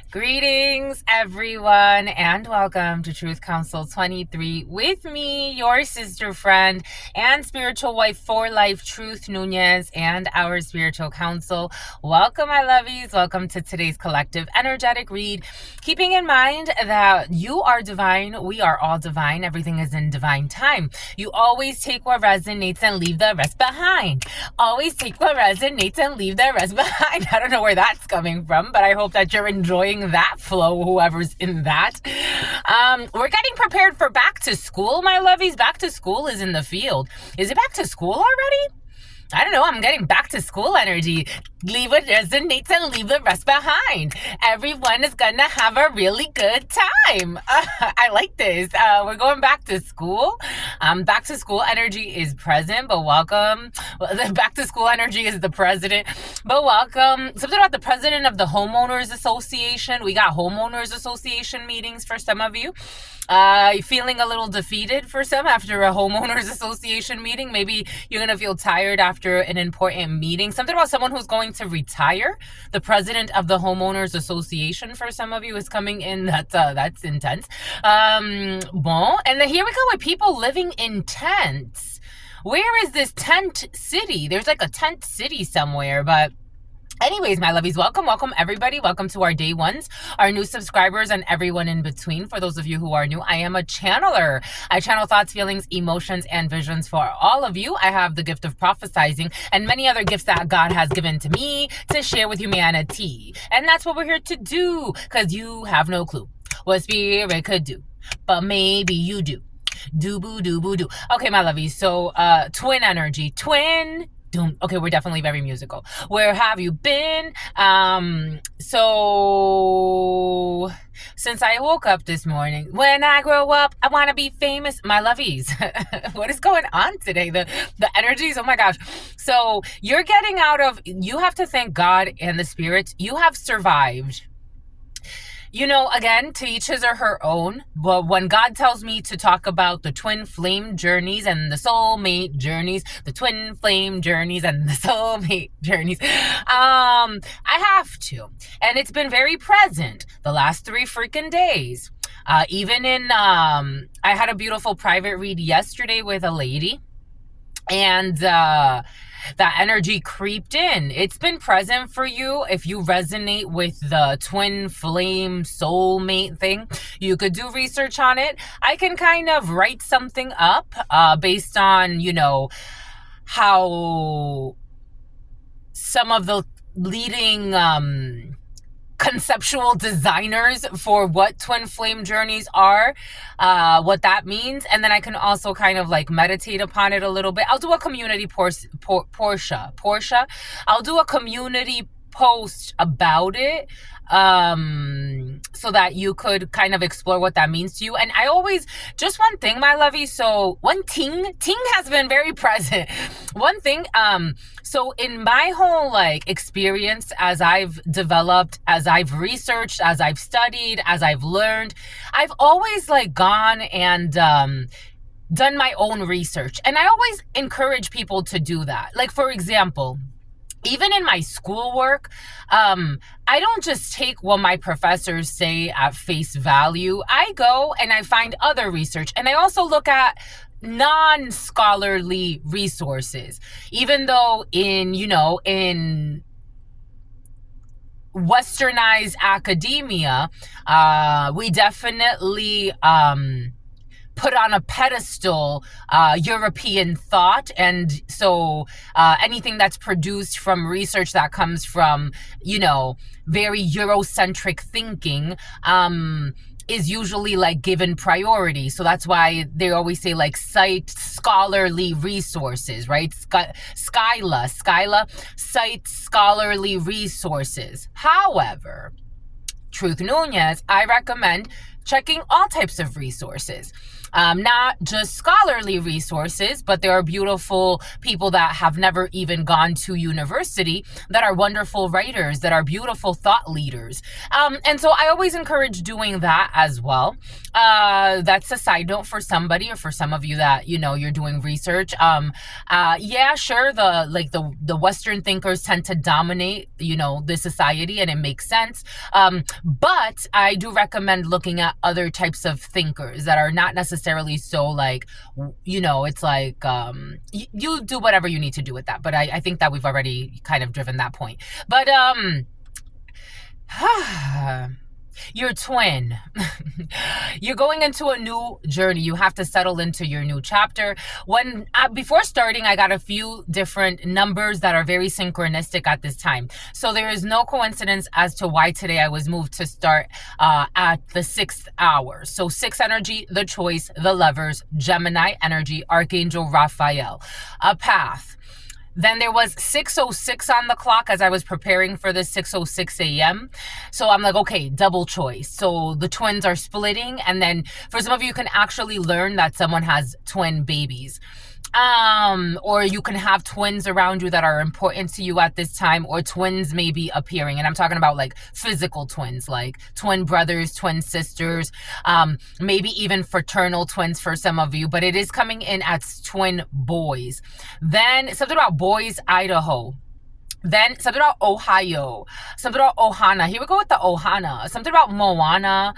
Greetings, everyone, and welcome to Truth Council 23 with me, your sister friend and spiritual wife for life, Truth Nunez, and our spiritual counsel. Welcome, my lovies. Welcome to today's collective energetic read. Keeping in mind that you are divine, we are all divine, everything is in divine time. You always take what resonates and leave the rest behind. Always take what resonates and leave the rest behind. I don't know where that's coming from, but I hope that you're enjoying that flow, whoever's in that. We're getting prepared for back to school, my lovies. Back to school is in the field. Is it back to school already? I don't know. I'm getting back to school energy. Leave what resonates and leave the rest behind. Everyone is going to have a really good time. I like this. We're going back to school. Back to school energy is present, but welcome. The back to school energy is the president, but welcome. Something about the president of the Homeowners Association. We got Homeowners Association meetings for some of you. Feeling a little defeated for some after a Homeowners Association meeting. Maybe you're going to feel tired after an important meeting. Something about someone who's going to retire. The president of the Homeowners Association for some of you is coming in. That's intense. Bon. And then here we go with people living in tents. Where is this tent city? There's like a tent city somewhere, but anyways, my lovies, welcome everybody. Welcome to our day ones, our new subscribers, and everyone in between. For those of you who are new, I am a channeler. I channel thoughts, feelings, emotions, and visions for all of you. I have the gift of prophesizing and many other gifts that God has given to me to share with humanity. And that's what we're here to do, because you have no clue what spirit could do, but maybe you do. Do-boo-do-boo-do. Okay, my lovies, so twin energy, twin. Okay, we're definitely very musical. Where have you been? So since I woke up this morning, when I grow up, I want to be famous. My lovies, what is going on today? The energies, oh my gosh. So you're getting out of, you have to thank God and the spirits. You have survived. You know, again, to each his or her own. But when God tells me to talk about the twin flame journeys and the soulmate journeys, the twin flame journeys and the soulmate journeys, I have to. And it's been very present the last 3 freaking days. Even in, I had a beautiful private read yesterday with a lady. And that energy creeped in. It's been present for you. If you resonate with the twin flame soulmate thing, you could do research on it. I can kind of write something up based on, you know, how some of the leading conceptual designers for what twin flame journeys are, what that means, and then I can also kind of like meditate upon it a little bit. I'll do a community Portia. I'll do a community post about it, so that you could kind of explore what that means to you. And I always, just one thing, my lovey. So one ting has been very present. One thing, so in my whole like experience, as I've developed, as I've researched, as I've studied, as I've learned, I've always like gone and done my own research. And I always encourage people to do that. Like, for example, even in my schoolwork, I don't just take what my professors say at face value. I go and I find other research, and I also look at non-scholarly resources. Even though in westernized academia, we definitely put on a pedestal European thought, and so anything that's produced from research that comes from, you know, very Eurocentric thinking is usually like given priority. So that's why they always say like cite scholarly resources, right? Skyla, cite scholarly resources. However, Truth Nunez, I recommend checking all types of resources. Not just scholarly resources, but there are beautiful people that have never even gone to university that are wonderful writers, that are beautiful thought leaders. And so I always encourage doing that as well. That's a side note for somebody or for some of you that, you're doing research. Yeah, sure. The Western thinkers tend to dominate, the society, and it makes sense. But I do recommend looking at other types of thinkers that are not necessarily so it's like, you do whatever you need to do with that. But I think that we've already kind of driven that point. But, your twin. You're going into a new journey. You have to settle into your new chapter. Before starting, I got a few different numbers that are very synchronistic at this time. So there is no coincidence as to why today I was moved to start at the 6th hour. So 6 energy, the choice, the lovers, Gemini energy, Archangel Raphael, a path. Then there was 6:06 on the clock as I was preparing for this 6:06 a.m. So I'm like, okay, double choice. So the twins are splitting. And then for some of you can actually learn that someone has twin babies. Or you can have twins around you that are important to you at this time, or twins may be appearing. And I'm talking about like physical twins, like twin brothers, twin sisters, maybe even fraternal twins for some of you, but it is coming in as twin boys. Then something about boys, Idaho. Then something about Ohio, something about Ohana. Here we go with the Ohana. Something about Moana.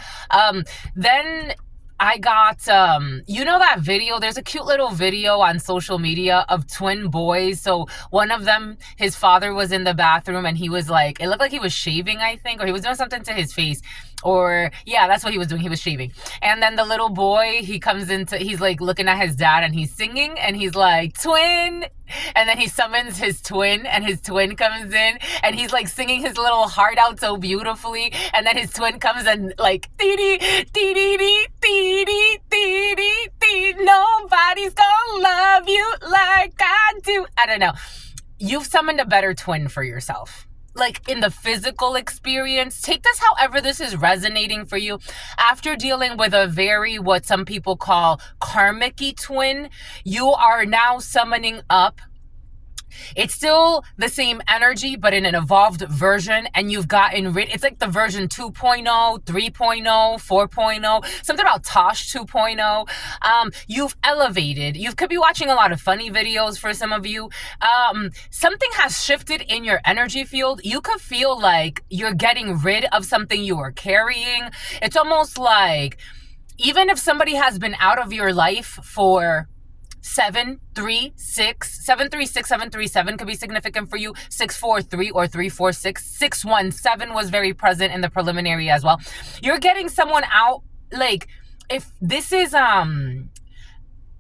Then I got, that video, there's a cute little video on social media of twin boys. So one of them, his father was in the bathroom and he was like, it looked like he was shaving, I think, or he was doing something to his face. Or yeah, that's what he was doing. He was shaving. And then the little boy, he's like looking at his dad and he's singing and he's like, twin. And then he summons his twin and his twin comes in and he's like singing his little heart out so beautifully. And then his twin comes and like, dee-dee, dee-dee-dee, dee-dee, dee-dee, dee. Nobody's gonna love you like I do. I don't know. You've summoned a better twin for yourself. Like in the physical experience, take this however this is resonating for you. After dealing with a very, what some people call karmic-y twin, you are now summoning up. It's still the same energy, but in an evolved version, and you've gotten rid. It's like the version 2.0, 3.0, 4.0, something about Tosh 2.0. You've elevated. You could be watching a lot of funny videos for some of you. Something has shifted in your energy field. You could feel like you're getting rid of something you were carrying. It's almost like even if somebody has been out of your life for 736, 737 could be significant for you. 643 or 346. 617 was very present in the preliminary as well. You're getting someone out. Like if this is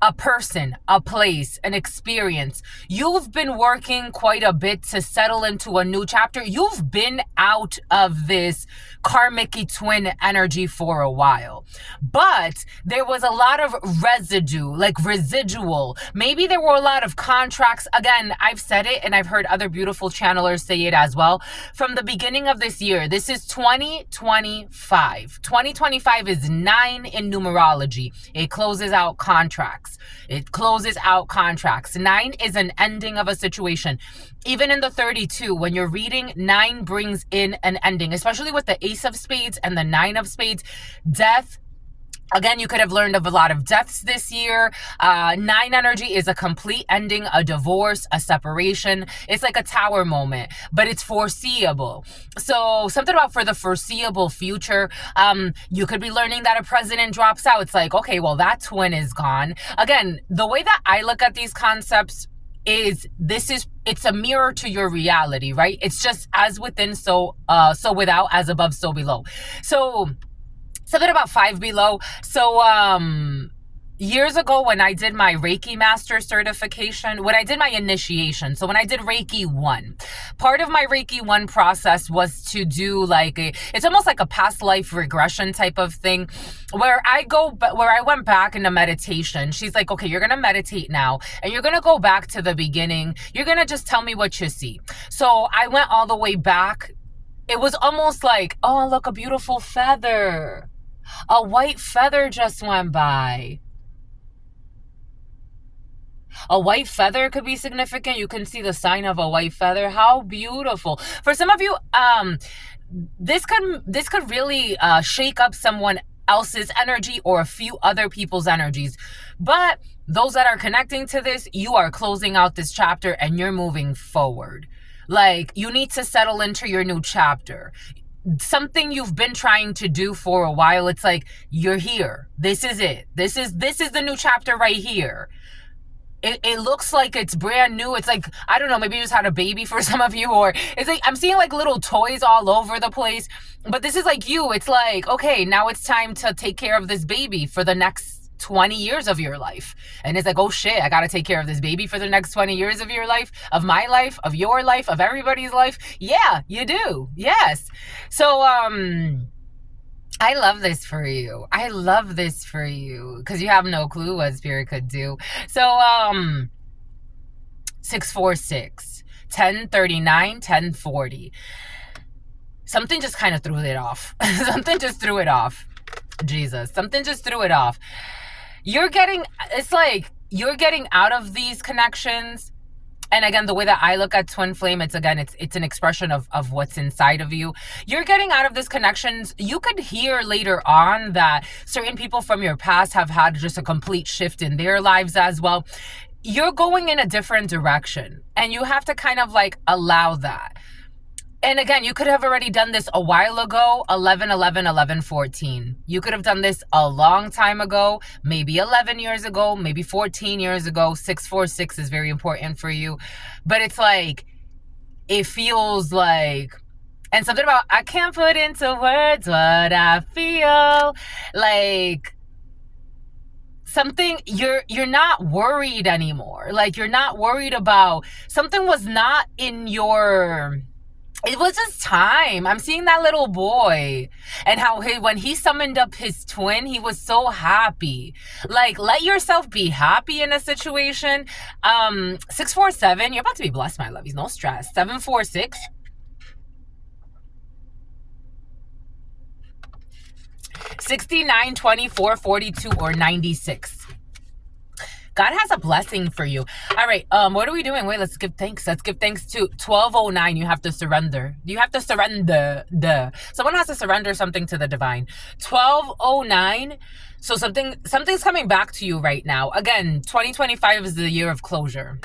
a person, a place, an experience, you've been working quite a bit to settle into a new chapter. You've been out of this karmic-y twin energy for a while, but there was a lot of residue, like residual. Maybe there were a lot of contracts. Again, I've said it and I've heard other beautiful channelers say it as well. From the beginning of this year, this is 2025. 2025 is 9 in numerology. It closes out contracts. It closes out contracts. 9 is an ending of a situation. Even in the 32, when you're reading, 9 brings in an ending, especially with the Ace of Spades and the 9 of Spades. Death. Again, you could have learned of a lot of deaths this year. 9 energy is a complete ending, a divorce, a separation. It's like a tower moment, but it's foreseeable. So something about for the foreseeable future, you could be learning that a president drops out. It's like, okay, well, that twin is gone. Again, the way that I look at these concepts is it's a mirror to your reality, right? It's just as within, so without, as above, so below. So something about 5 below. So years ago when I did my Reiki Master certification, when I did my initiation, so when I did Reiki 1, part of my Reiki 1 process was to do it's almost like a past life regression type of thing where I went back into meditation. She's like, okay, you're going to meditate now and you're going to go back to the beginning. You're going to just tell me what you see. So I went all the way back. It was almost like, oh, look, a beautiful feather. A white feather just went by. A white feather could be significant. You can see the sign of a white feather. How beautiful. For some of you, this could really shake up someone else's energy or a few other people's energies. But those that are connecting to this, you are closing out this chapter and you're moving forward. Like, you need to settle into your new chapter. Something you've been trying to do for a while, it's like, you're here. This is it. This is the new chapter right here. It looks like it's brand new. It's like, I don't know, maybe you just had a baby for some of you, or it's like, I'm seeing like little toys all over the place, but this is like you. It's like, okay, now it's time to take care of this baby for the next 20 years of your life. And it's like, oh shit, I got to take care of this baby for the next 20 years of your life, of my life, of your life, of everybody's life. Yeah, you do. Yes. So, I love this for you. I love this for you because you have no clue what spirit could do. So, 646, 1039, 1040. Something just kind of threw it off. Something just threw it off. Jesus. Something just threw it off. It's like you're getting out of these connections. And again, the way that I look at twin flame, it's an expression of what's inside of you. You're getting out of these connections. You could hear later on that certain people from your past have had just a complete shift in their lives as well. You're going in a different direction and you have to kind of like allow that. And again, you could have already done this a while ago, 11/11/11/14. You could have done this a long time ago, maybe 11 years ago, maybe 14 years ago. 646 is very important for you. But it's like, it feels like, and something about, I can't put into words what I feel. Like, something, you're not worried anymore. Like, you're not worried about, something was not in your... It was just time. I'm seeing that little boy and how when he summoned up his twin, he was so happy. Like, let yourself be happy in a situation. 647, you're about to be blessed, my lovies. No stress. 746. 69, 24, 42, or 96. God has a blessing for you. All right. What are we doing? Wait, let's give thanks. Let's give thanks to 1209. You have to surrender. You have to surrender. Someone has to surrender something to the divine. 1209. So something's coming back to you right now. Again, 2025 is the year of closure.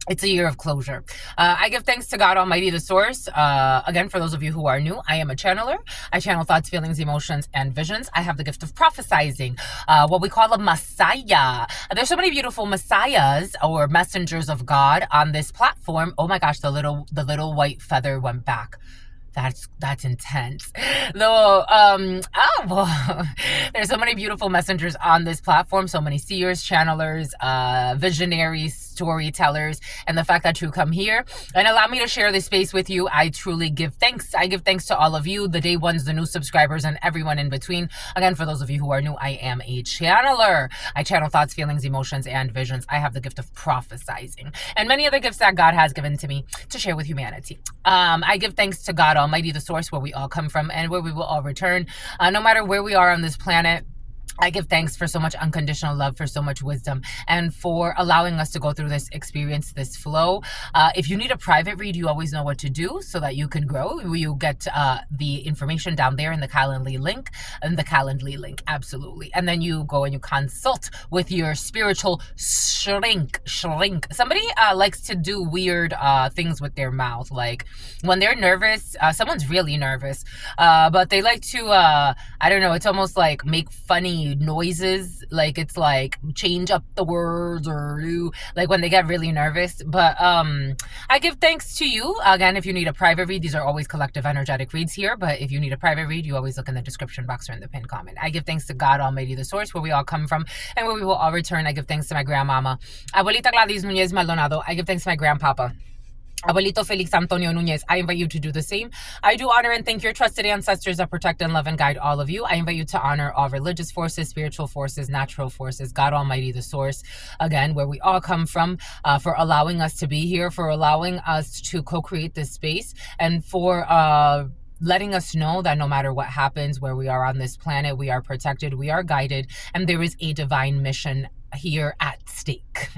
It's a year of closure. I give thanks to God Almighty, the source. Again, for those of you who are new, I am a channeler. I channel thoughts, feelings, emotions, and visions. I have the gift of prophesizing, what we call a messiah. There's so many beautiful messiahs or messengers of God on this platform. Oh my gosh, the little white feather went back. That's intense. Though, there's so many beautiful messengers on this platform, so many seers, channelers, visionaries, storytellers, and the fact that you come here and allow me to share this space with you, I truly give thanks. I give thanks to all of you, the day ones, the new subscribers, and everyone in between. Again, for those of you who are new, I am a channeler. I channel thoughts, feelings, emotions, and visions. I have the gift of prophesizing and many other gifts that God has given to me to share with humanity. I give thanks to God Almighty, the source, where we all come from and where we will all return. No matter where we are on this planet, I give thanks for so much unconditional love, for so much wisdom, and for allowing us to go through this experience, this flow. If you need a private read, you always know what to do so that you can grow. You get the information down there in the Calendly link, absolutely. And then you go and you consult with your spiritual shrink. Somebody likes to do weird things with their mouth. Like when they're nervous, someone's really nervous, but they like to, I don't know, it's almost like make funny noises, like it's like change up the words or do, like when they get really nervous. But I give thanks to you. Again, if you need a private read, these are always collective energetic reads here, but if you need a private read, you always look in the description box or in the pinned comment. I give thanks to God Almighty, the source, where we all come from and where we will all return. I give thanks to my grandmama, Abuelita Gladys Nunez Maldonado. I give thanks to my grandpapa, Abuelito Felix Antonio Nunez. I invite you to do the same. I do honor and thank your trusted ancestors that protect and love and guide all of you. I invite you to honor all religious forces, spiritual forces, natural forces, God Almighty, the source, again, where we all come from, for allowing us to be here, for allowing us to co-create this space, and for letting us know that no matter what happens, where we are on this planet, we are protected, we are guided, and there is a divine mission here at stake.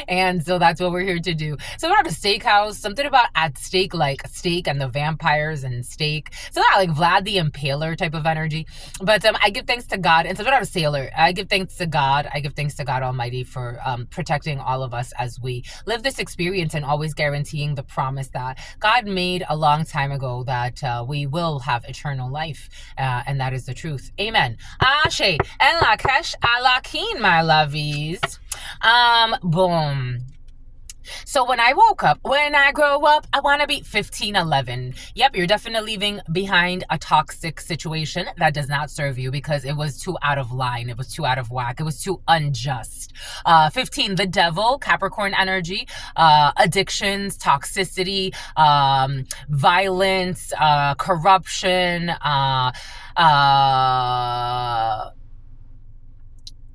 And so that's what we're here to do. So we're at a steakhouse, something about at stake, like steak and the vampires and steak. So not like Vlad the Impaler type of energy. But I give thanks to God. And so we're not a sailor. I give thanks to God. I give thanks to God Almighty for protecting all of us as we live this experience, and always guaranteeing the promise that God made a long time ago, that we will have eternal life. And that is the truth. Amen. Ashe. En la kesh alakin, my lovies. Boom. So when I woke up, when I grow up, I want to be 1511. Yep, you're definitely leaving behind a toxic situation that does not serve you, because it was too out of line. It was too out of whack. It was too unjust. 15, the devil, Capricorn energy, addictions, toxicity, violence, corruption,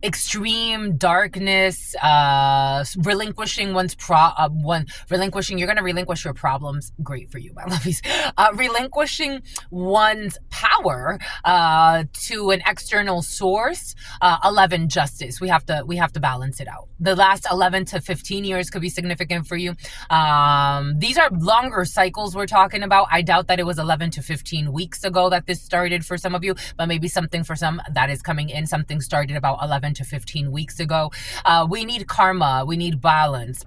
extreme darkness, relinquishing one's you're going to relinquish your problems. Great for you, my lovies. Relinquishing one's power to an external source. 11, justice. We have to balance it out. The last 11 to 15 years could be significant for you. These are longer cycles we're talking about. I doubt that it was 11 to 15 weeks ago that this started for some of you, but maybe something for some that is coming in. Something started about 11 to 15 weeks ago. We need karma. We need balance.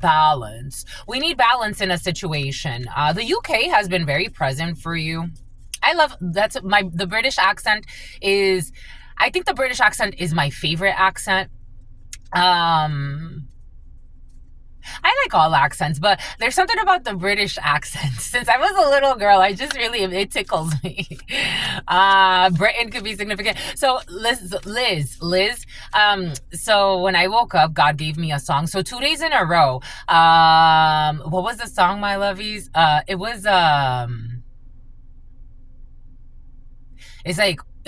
We need balance in a situation. The UK has been very present for you. The British accent is, I think the British accent is my favorite accent. I like all accents, but there's something about the British accent. Since I was a little girl, it tickles me. Britain could be significant. So Liz. So when I woke up, God gave me a song. So 2 days in a row. What was the song, my lovies? It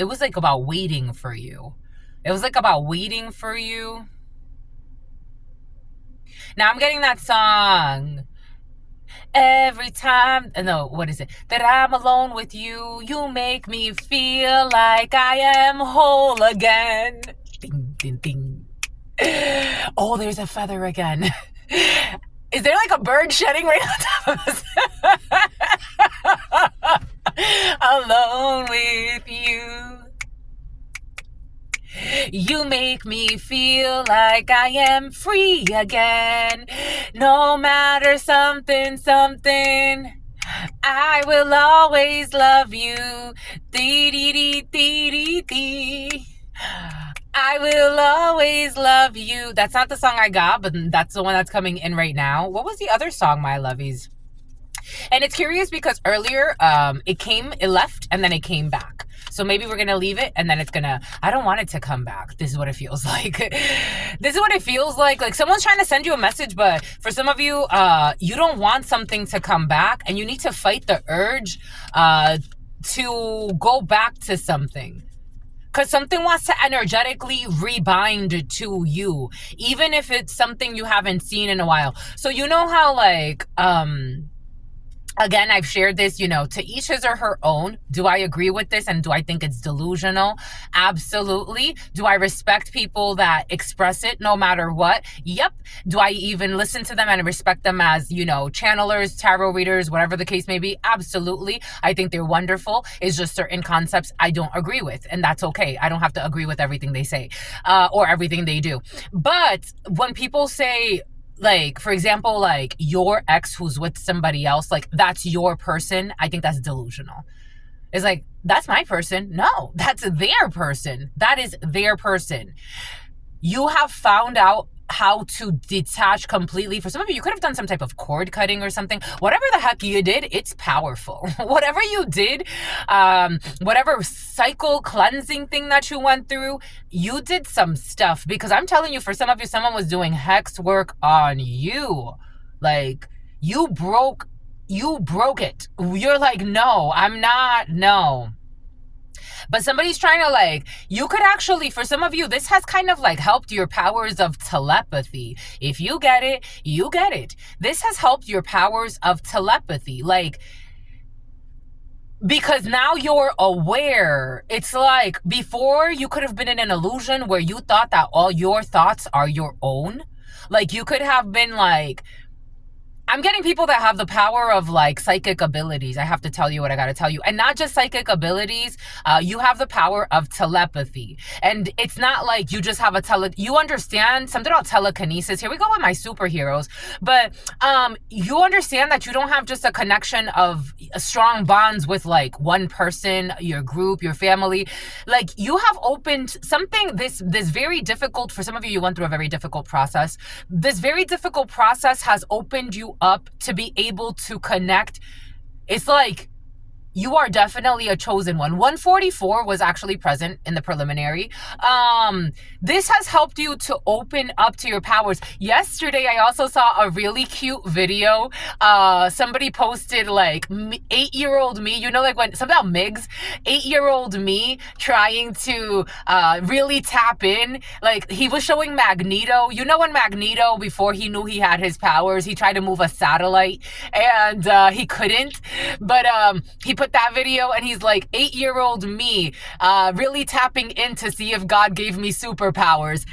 was about waiting for you. It was like about waiting for you. Now I'm getting that song. Every time, no, what is it? That I'm alone with you, you make me feel like I am whole again. Ding, ding, ding. Oh, there's a feather again. Is there like a bird shedding right on top of us? Alone with you. You make me feel like I am free again. No matter something, I will always love you. Dee dee dee dee dee dee. I will always love you. That's not the song I got, but that's the one that's coming in right now. What was the other song, my lovies? And it's curious because earlier, it left and then it came back. So maybe we're going to leave it and then I don't want it to come back. This is what it feels like. This is what it feels like. Like someone's trying to send you a message, but for some of you, you don't want something to come back and you need to fight the urge to go back to something. Because something wants to energetically rebind to you, even if it's something you haven't seen in a while. So you know how like, again, I've shared this, to each his or her own. Do I agree with this and do I think it's delusional? Absolutely. Do I respect people that express it no matter what? Yep. Do I even listen to them and respect them as, channelers, tarot readers, whatever the case may be? Absolutely. I think they're wonderful. It's just certain concepts I don't agree with, and that's okay. I don't have to agree with everything they say or everything they do. But when people say, like, for example, like your ex who's with somebody else, like that's your person, I think that's delusional. It's like, that's my person. No, that's their person. That is their person. You have found out how to detach completely. For some of you, you could have done some type of cord cutting or something. Whatever the heck you did, it's powerful. Whatever you did, whatever cycle cleansing thing that you went through, you did some stuff. Because I'm telling you, for some of you, someone was doing hex work on you. Like, you broke it. You're like, no, I'm not, no. But somebody's trying to, like, you could actually, for some of you, this has kind of like helped your powers of telepathy. If you get it, you get it. This has helped your powers of telepathy. Like, because now you're aware. It's like before you could have been in an illusion where you thought that all your thoughts are your own. Like you could have been like, I'm getting people that have the power of like psychic abilities. I have to tell you what I got to tell you. And not just psychic abilities, you have the power of telepathy. And it's not like you just have you understand something about telekinesis. Here we go with my superheroes. But you understand that you don't have just a connection of strong bonds with like one person, your group, your family. Like you have opened something, this very difficult, for some of you, you went through a very difficult process. This very difficult process has opened you up to be able to connect. It's like you are definitely a chosen one. 144 was actually present in the preliminary. This has helped you to open up to your powers. Yesterday, I also saw a really cute video. Somebody posted like 8-year-old me, you know, like when something about Migs, 8-year-old me trying to really tap in. Like he was showing Magneto. You know when Magneto, before he knew he had his powers, he tried to move a satellite and he couldn't. But he put that video and he's like, 8-year-old me really tapping in to see if God gave me superpowers.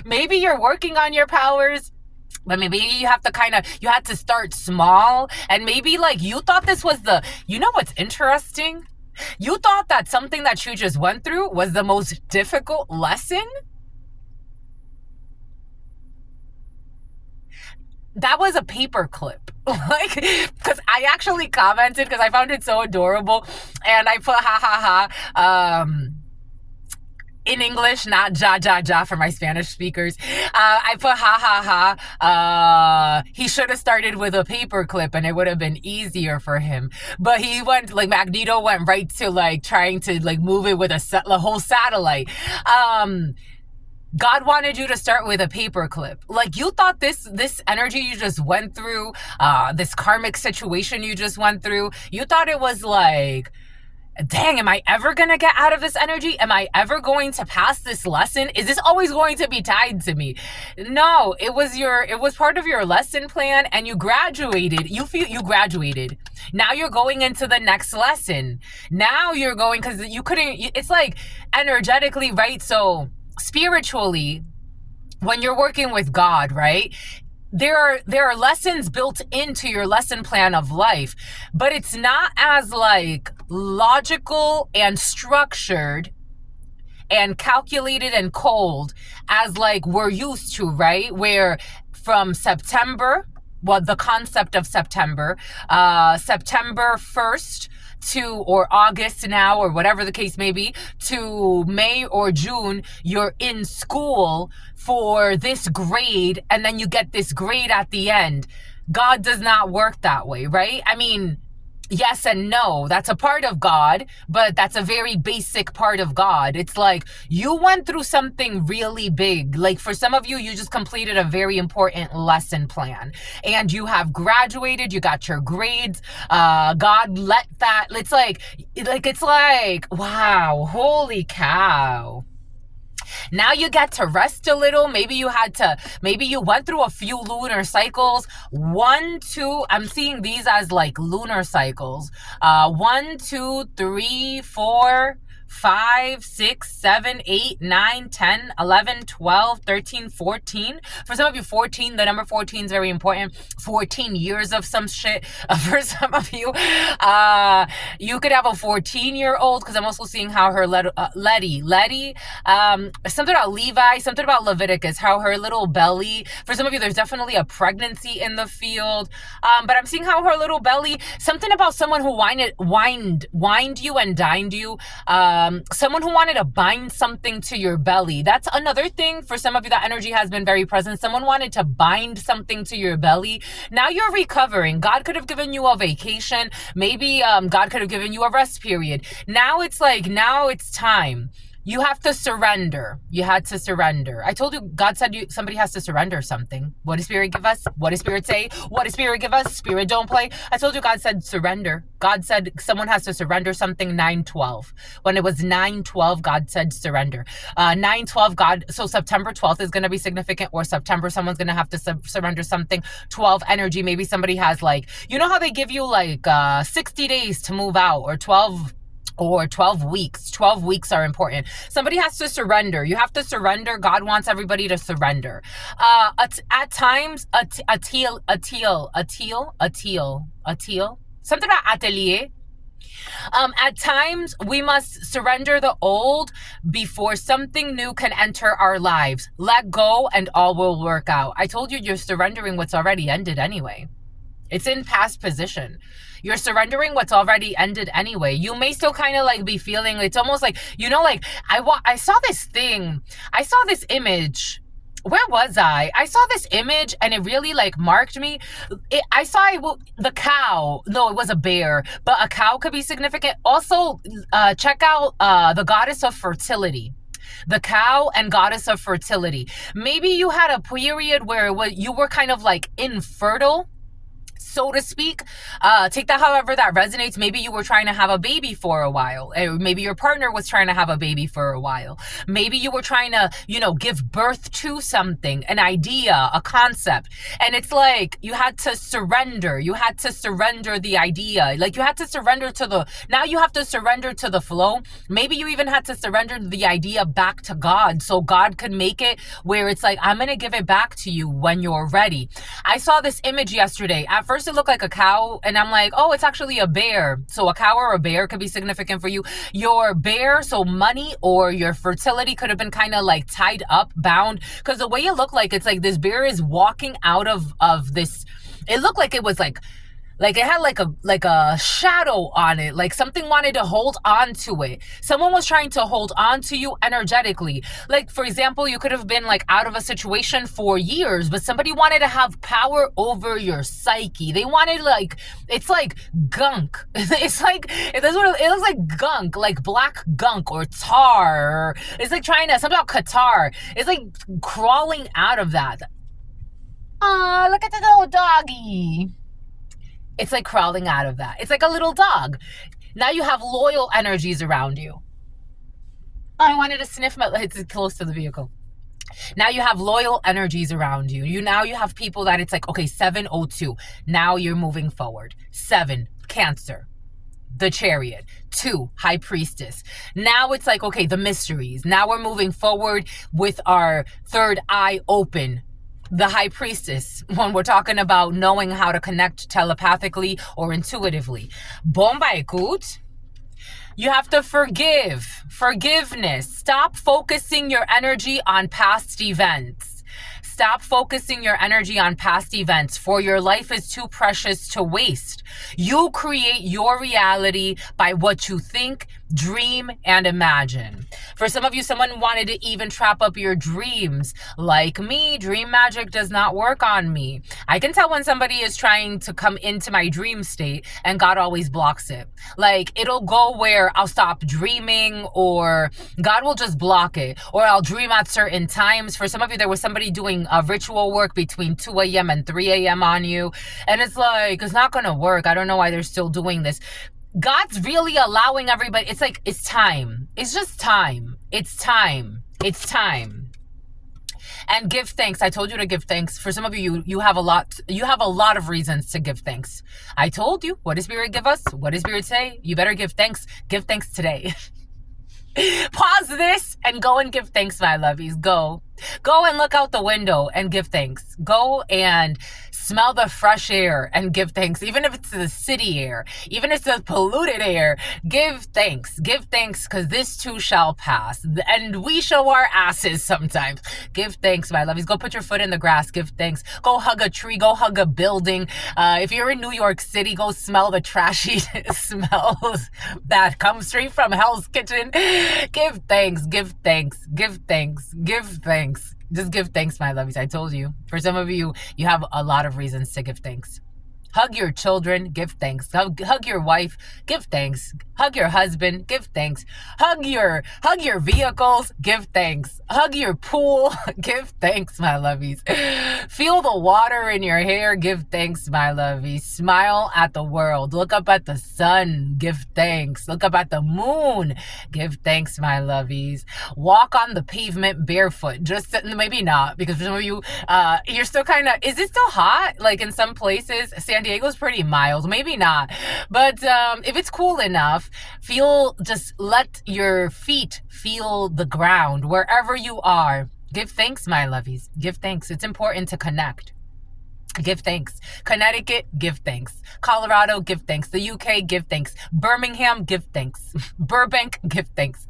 Maybe you're working on your powers, but maybe you have to you had to start small. And maybe like you thought this was you know what's interesting? You thought that something that you just went through was the most difficult lesson. That was a paper clip. Like, because I actually commented because I found it so adorable. And I put ha ha ha. In English, not ja ja ja for my Spanish speakers. I put ha ha ha. He should have started with a paper clip and it would have been easier for him. But he went, like Magneto went right to like trying to like move it with a whole satellite. God wanted you to start with a paper clip. Like you thought this energy you just went through, this karmic situation you just went through, you thought it was like, dang, am I ever going to get out of this energy? Am I ever going to pass this lesson? Is this always going to be tied to me? No, it was part of your lesson plan and you graduated. You graduated. Now you're going into the next lesson. Now you're going, because you couldn't, it's like energetically, right? So spiritually, when you're working with God, right? There are lessons built into your lesson plan of life, but it's not as like logical and structured and calculated and cold as like we're used to, right? Where from September, well, the concept of September 1st or August now, or whatever the case may be, to May or June, you're in school for this grade, and then you get this grade at the end. God does not work that way, right? I mean, yes and no. That's a part of God, but that's a very basic part of God. It's like you went through something really big. Like for some of you, you just completed a very important lesson plan and you have graduated, you got your grades. God let that, it's like, wow, holy cow. Now you get to rest a little. Maybe you went through a few lunar cycles. 1, 2, I'm seeing these as like lunar cycles. 1, 2, 3, 4, 5, 6, 7, 8, 9, 10, 11, 12, 13, 14. For some of you, 14, the number 14 is very important. 14 years of some shit. For some of you, you could have a 14-year-old, because I'm also seeing how her Letty, something about Levi, something about Leviticus, how her little belly, for some of you, there's definitely a pregnancy in the field. But I'm seeing how her little belly, something about someone who wined you and dined you. Someone who wanted to bind something to your belly. That's another thing. For some of you, that energy has been very present. Someone wanted to bind something to your belly. Now you're recovering. God could have given you a vacation. Maybe God could have given you a rest period. Now it's time. You have to surrender. You had to surrender. I told you, God said somebody has to surrender something. What does Spirit give us? What does Spirit say? What does Spirit give us? Spirit don't play. I told you, God said surrender. God said someone has to surrender something 9/12. When it was 9/12, God said surrender. 9/12, God, so September 12th is going to be significant, or September, someone's going to have to surrender something. 12 energy, maybe somebody has like, you know how they give you like 60 days to move out, or 12 weeks. 12 weeks are important. Somebody has to surrender. You have to surrender. God wants everybody to surrender. At times, a teal, something about atelier. At times, we must surrender the old before something new can enter our lives. Let go and all will work out. I told you, you're surrendering what's already ended anyway. It's in past position. You're surrendering what's already ended anyway. You may still kind of like be feeling, it's almost like, you know, like I saw this thing. I saw this image. Where was I? I saw this image and it really like marked me. I saw the cow. No, it was a bear, but a cow could be significant. Also, check out the goddess of fertility. The cow and goddess of fertility. Maybe you had a period where you were kind of like infertile, so to speak. Take that however that resonates. Maybe you were trying to have a baby for a while. Maybe your partner was trying to have a baby for a while. Maybe you were trying to, give birth to something, an idea, a concept. And it's like you had to surrender. You had to surrender the idea. Like you had to surrender now you have to surrender to the flow. Maybe you even had to surrender the idea back to God so God could make it where it's like, I'm going to give it back to you when you're ready. I saw this image yesterday. At first it looked like a cow and I'm like, oh, it's actually a bear. So a cow or a bear could be significant for you. Your bear, so money or your fertility could have been kind of like tied up, bound, because the way it looked like, it's like this bear is walking out of this. It looked like it was like it had like a shadow on it, like something wanted to hold on to it. Someone was trying to hold on to you energetically. Like, for example, you could have been like out of a situation for years, but somebody wanted to have power over your psyche. They wanted it's like gunk. It's like, it looks like gunk, like black gunk or tar. Or it's like trying to, something about Qatar. It's like crawling out of that. Ah, look at the little doggy. It's like crawling out of that. It's like a little dog. Now you have loyal energies around you. I wanted to sniff it's close to the vehicle. Now you have loyal energies around you. Now you have people that it's like, okay, 702. Now you're moving forward. 7, Cancer. The Chariot. 2, High Priestess. Now it's like, okay, the mysteries. Now we're moving forward with our third eye open. The High Priestess, when we're talking about knowing how to connect telepathically or intuitively. Bomba ekut. You have to forgive. Forgiveness. Stop focusing your energy on past events. Stop focusing your energy on past events, for your life is too precious to waste. You create your reality by what you think, dream, and imagine. For some of you, someone wanted to even trap up your dreams. Like me, dream magic does not work on me. I can tell when somebody is trying to come into my dream state and God always blocks it. Like it'll go where I'll stop dreaming or God will just block it, or I'll dream at certain times. For some of you, there was somebody doing a ritual work between 2 a.m. and 3 a.m. on you. And it's like, it's not going to work. I don't know why they're still doing this. God's really allowing everybody. It's like, it's time. It's just time. It's time. It's time. And give thanks. I told you to give thanks. For some of you, you have a lot of reasons to give thanks. I told you, what does Spirit give us? What does Spirit say? You better give thanks. Give thanks today. Pause this and go and give thanks, my lovies. Go and look out the window and give thanks. Go and smell the fresh air and give thanks. Even if it's the city air, even if it's the polluted air, give thanks. Give thanks, because this too shall pass. And we show our asses sometimes. Give thanks, my lovies. Go put your foot in the grass. Give thanks. Go hug a tree. Go hug a building. If you're in New York City, go smell the trashy smells that come straight from Hell's Kitchen. Give thanks. Give thanks. Give thanks. Give thanks. Just give thanks, my lovies. I told you. For some of you, you have a lot of reasons to give thanks. Hug your children, give thanks. Hug your wife, give thanks. Hug your husband, give thanks. Hug your vehicles, give thanks. Hug your pool, give thanks, my lovies. Feel the water in your hair, give thanks, my lovies. Smile at the world. Look up at the sun, give thanks. Look up at the moon, give thanks, my lovies. Walk on the pavement barefoot. Just maybe not, because for some of you, you're still kind of, is it still hot? Like in some places, San Diego's pretty mild, maybe not. But if it's cool enough, just let your feet feel the ground wherever you are. Give thanks, my lovies. Give thanks. It's important to connect. Give thanks. Connecticut, give thanks. Colorado, give thanks. The UK, give thanks. Birmingham, give thanks. Burbank, give thanks.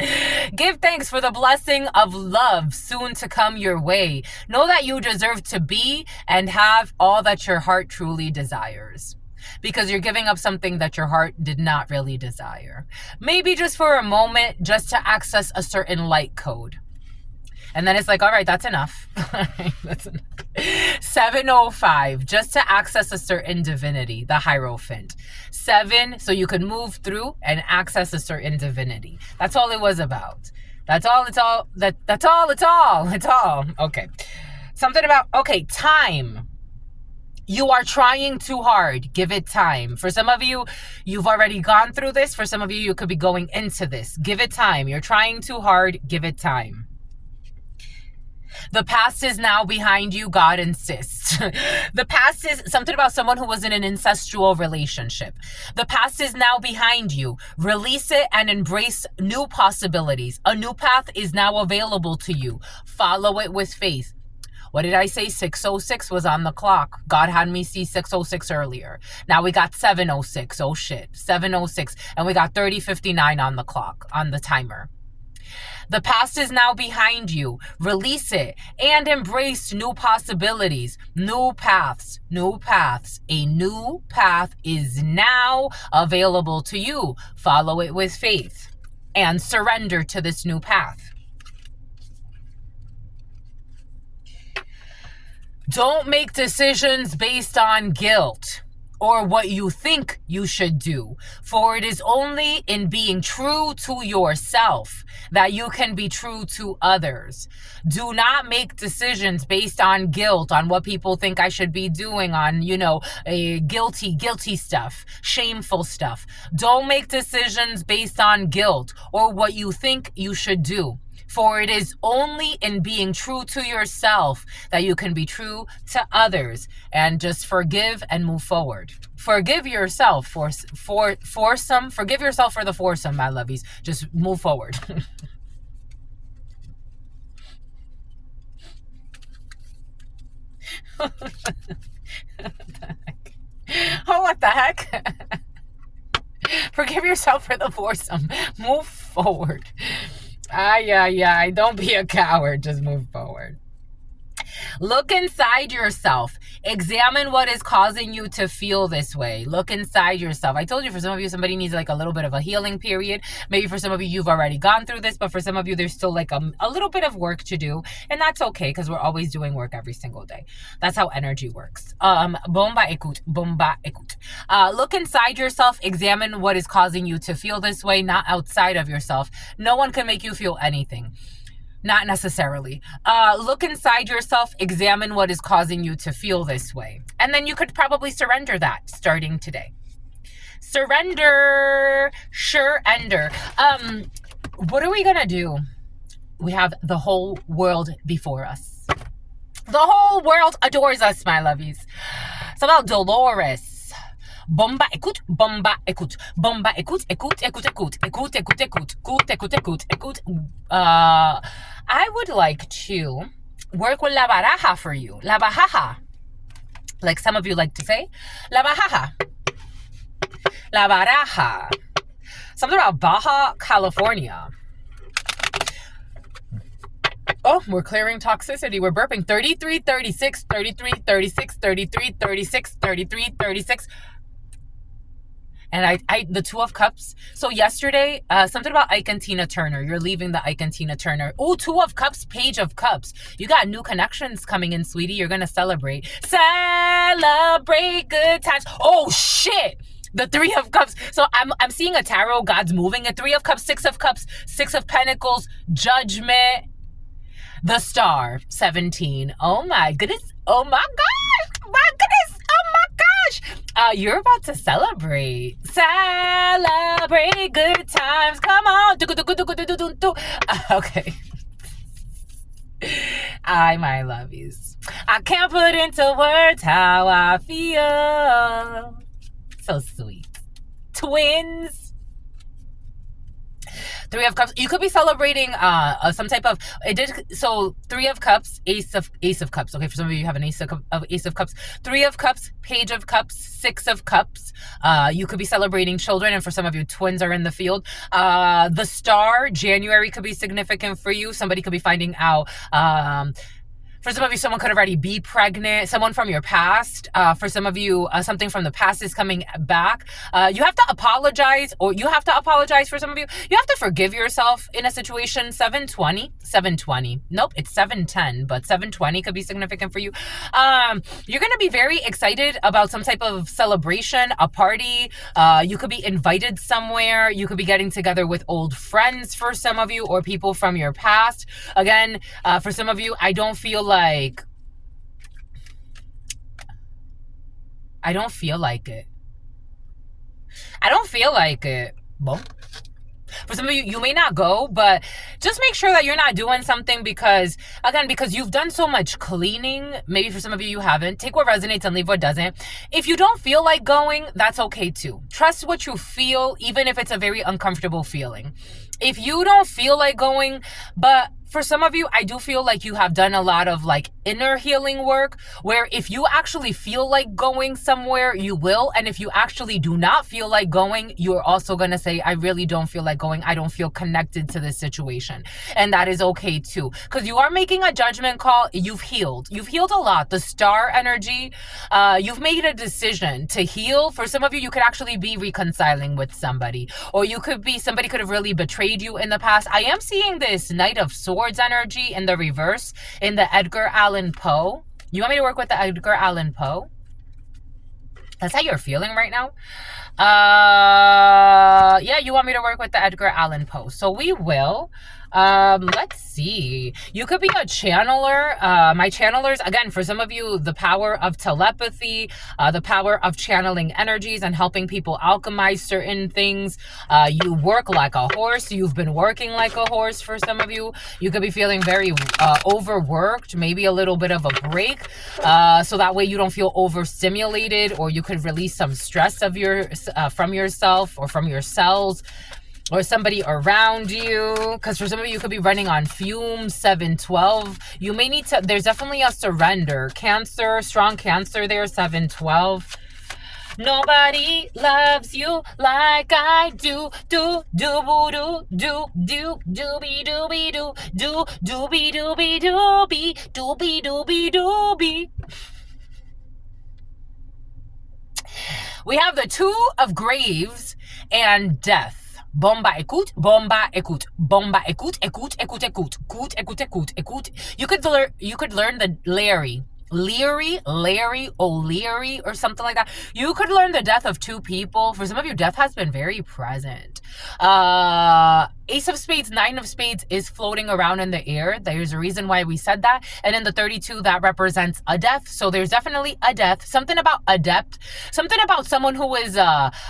Give thanks for the blessing of love soon to come your way. Know that you deserve to be and have all that your heart truly desires, because you're giving up something that your heart did not really desire. Maybe just for a moment, just to access a certain light code. And then it's like, all right, that's enough. That's enough. 705, just to access a certain divinity, the Hierophant. 7, so you could move through and access a certain divinity. That's all it was about. That's all. Okay. Something about, okay, time. You are trying too hard. Give it time. For some of you, you've already gone through this. For some of you, you could be going into this. Give it time. You're trying too hard. Give it time. The past is now behind you, God insists. The past is something about someone who was in an incestual relationship. The past is now behind you. Release it and embrace new possibilities. A new path is now available to you. Follow it with faith. What did I say? 6:06 was on the clock. God had me see 6:06 earlier. Now we got 7:06. Oh shit. 7:06. And we got 30:59 on the clock, on the timer. The past is now behind you. Release it and embrace new possibilities, new paths, new paths. A new path is now available to you. Follow it with faith and surrender to this new path. Don't make decisions based on guilt or what you think you should do, for it is only in being true to yourself that you can be true to others. Do not make decisions based on guilt, on what people think I should be doing, on, guilty stuff, shameful stuff. Don't make decisions based on guilt or what you think you should do. For it is only in being true to yourself that you can be true to others. And just forgive and move forward. Forgive yourself for foursome. Forgive yourself for the foursome, my lovies. Just move forward. What the heck? Forgive yourself for the foursome. Move forward. Don't be a coward. Just move forward. Look inside yourself. Examine what is causing you to feel this way. Look inside yourself. I told you, for some of you, somebody needs like a little bit of a healing period. Maybe for some of you, you've already gone through this, but for some of you, there's still like a little bit of work to do. And that's okay, because we're always doing work every single day. That's how energy works. Bomba ekut. Look inside yourself. Examine what is causing you to feel this way, not outside of yourself. No one can make you feel anything. Not necessarily. Look inside yourself, examine what is causing you to feel this way. And then you could probably surrender that starting today. Surrender. Sure-ender. What are we going to do? We have the whole world before us. The whole world adores us, my lovies. It's about Dolores. Bomba écoute, bomba écoute, bomba écoute, écoute, écoute, écoute, écoute, écoute, écoute, écoute, écoute, écoute, écoute. I would like to work with la baraja for you. La baraja. Like some of you like to say. La baraja. La baraja. Something about Baja California. Oh, we're clearing toxicity. We're burping. 33, 36, 33, 36, 33, 36, 33, 36. And the Two of Cups. So yesterday, something about Ike and Tina Turner. You're leaving the Ike and Tina Turner. Oh, Two of Cups, Page of Cups. You got new connections coming in, sweetie. You're gonna celebrate. Celebrate good times. Oh shit. The Three of Cups. So I'm seeing a tarot. God's moving. A Three of Cups, Six of Cups, Six of Pentacles, Judgment, the Star, 17. Oh my goodness. Oh my gosh. My goodness. Oh my gosh. You're about to celebrate. Celebrate good times. Come on. Okay. My lovies. I can't put into words how I feel. So sweet. Twins. Three of Cups. You could be celebrating some type of so Three of Cups, Ace of Cups. Okay, for some of you have an Ace of Cups. Three of Cups, Page of Cups, Six of Cups. You could be celebrating children, and for some of you, twins are in the field. The Star, January could be significant for you. Somebody could be finding out. For some of you, someone could already be pregnant, someone from your past. For some of you, something from the past is coming back. You have to apologize, or you have to apologize for some of you. You have to forgive yourself in a situation. 720. Nope, it's 710, but 720 could be significant for you. You're going to be very excited about some type of celebration, a party. You could be invited somewhere. You could be getting together with old friends for some of you, or people from your past. Again, for some of you, I don't feel like it. I don't feel like it. Well, for some of you, you may not go, but just make sure that you're not doing something because you've done so much cleaning. Maybe for some of you, you haven't. Take what resonates and leave what doesn't. If you don't feel like going, that's okay too. Trust what you feel, even if it's a very uncomfortable feeling. If you don't feel like going, but for some of you, I do feel like you have done a lot of like inner healing work, where if you actually feel like going somewhere, you will. And if you actually do not feel like going, you're also going to say, I really don't feel like going. I don't feel connected to this situation. And that is okay too, because you are making a judgment call. You've healed a lot. The Star energy, you've made a decision to heal. For some of you, you could actually be reconciling with somebody, or somebody could have really betrayed you in the past. I am seeing this Knight of Swords energy in the reverse in the Edgar Allan Poe. You want me to work with the Edgar Allan Poe? That's how you're feeling right now? Yeah, you want me to work with the Edgar Allan Poe. So we will. Let's see. You could be a channeler. My channelers, again, for some of you, the power of telepathy, the power of channeling energies and helping people alchemize certain things. You work like a horse. You've been working like a horse for some of you. You could be feeling very overworked, maybe a little bit of a break. So that way you don't feel overstimulated, or you could release some stress of from yourself or from your cells, or somebody around you, because for some of you, you could be running on fumes. 712. You may need to, there's definitely a surrender. Cancer, strong Cancer there, 712. Nobody loves you like I do. Do do do do do dooby dooby doo do dooby dooby dooby dooby dooby dooby. We have the Two of Graves and Death. Bomba écoute, bomba écoute, bomba écoute, écoute, écoute, écoute, écoute, écoute, écoute, écoute. You could learn the Larry, O'Leary, or something like that. You could learn the death of two people. For some of you, death has been very present. Ace of Spades, Nine of Spades is floating around in the air. There's a reason why we said that. And in the 32, that represents a death. So there's definitely a death. Something about adept. Something about someone who is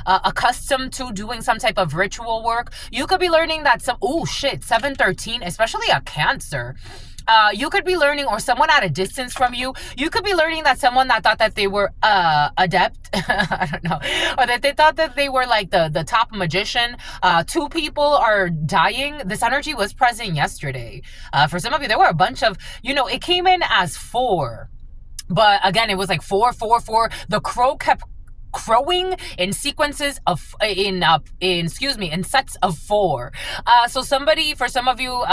accustomed to doing some type of ritual work. You could be learning that 713, especially a Cancer. You could be learning, or someone at a distance from you, you could be learning that someone that thought that they were adept, I don't know, or that they thought that they were like the top magician. Two people are dying. This energy was present yesterday. For some of you, there were a bunch of, it came in as 4. But again, it was like 4, 4, 4. The crow kept crowing in sequences of in sets of 4. So for some of you,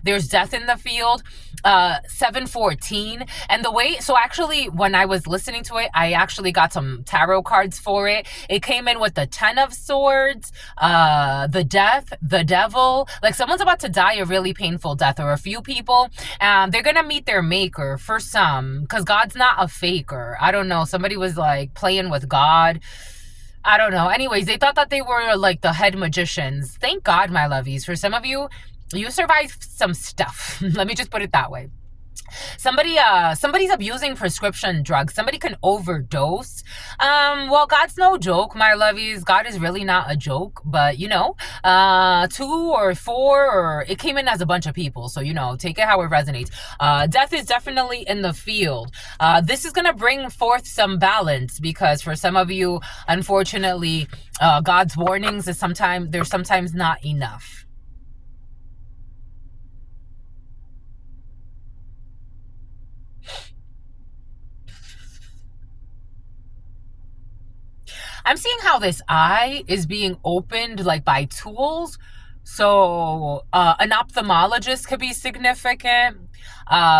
there's death in the field. 714, and the way, so actually when I was listening to it, I actually got some tarot cards for it. It came in with the 10 of swords, the death, the devil, like someone's about to die a really painful death, or a few people, they're gonna meet their maker for some, because God's not a faker. I don't know, somebody was like playing with God, I don't know. Anyways, they thought that they were like the head magicians. Thank God, my lovies. For some of you, you survived some stuff. Let me just put it that way. Somebody's abusing prescription drugs. Somebody can overdose. Well, God's no joke, my lovies. God is really not a joke, but 2 or 4, or it came in as a bunch of people. So, take it how it resonates. Death is definitely in the field. This is going to bring forth some balance, because for some of you, unfortunately, God's warnings is sometimes not enough. I'm seeing how this eye is being opened like by tools. So an ophthalmologist could be significant.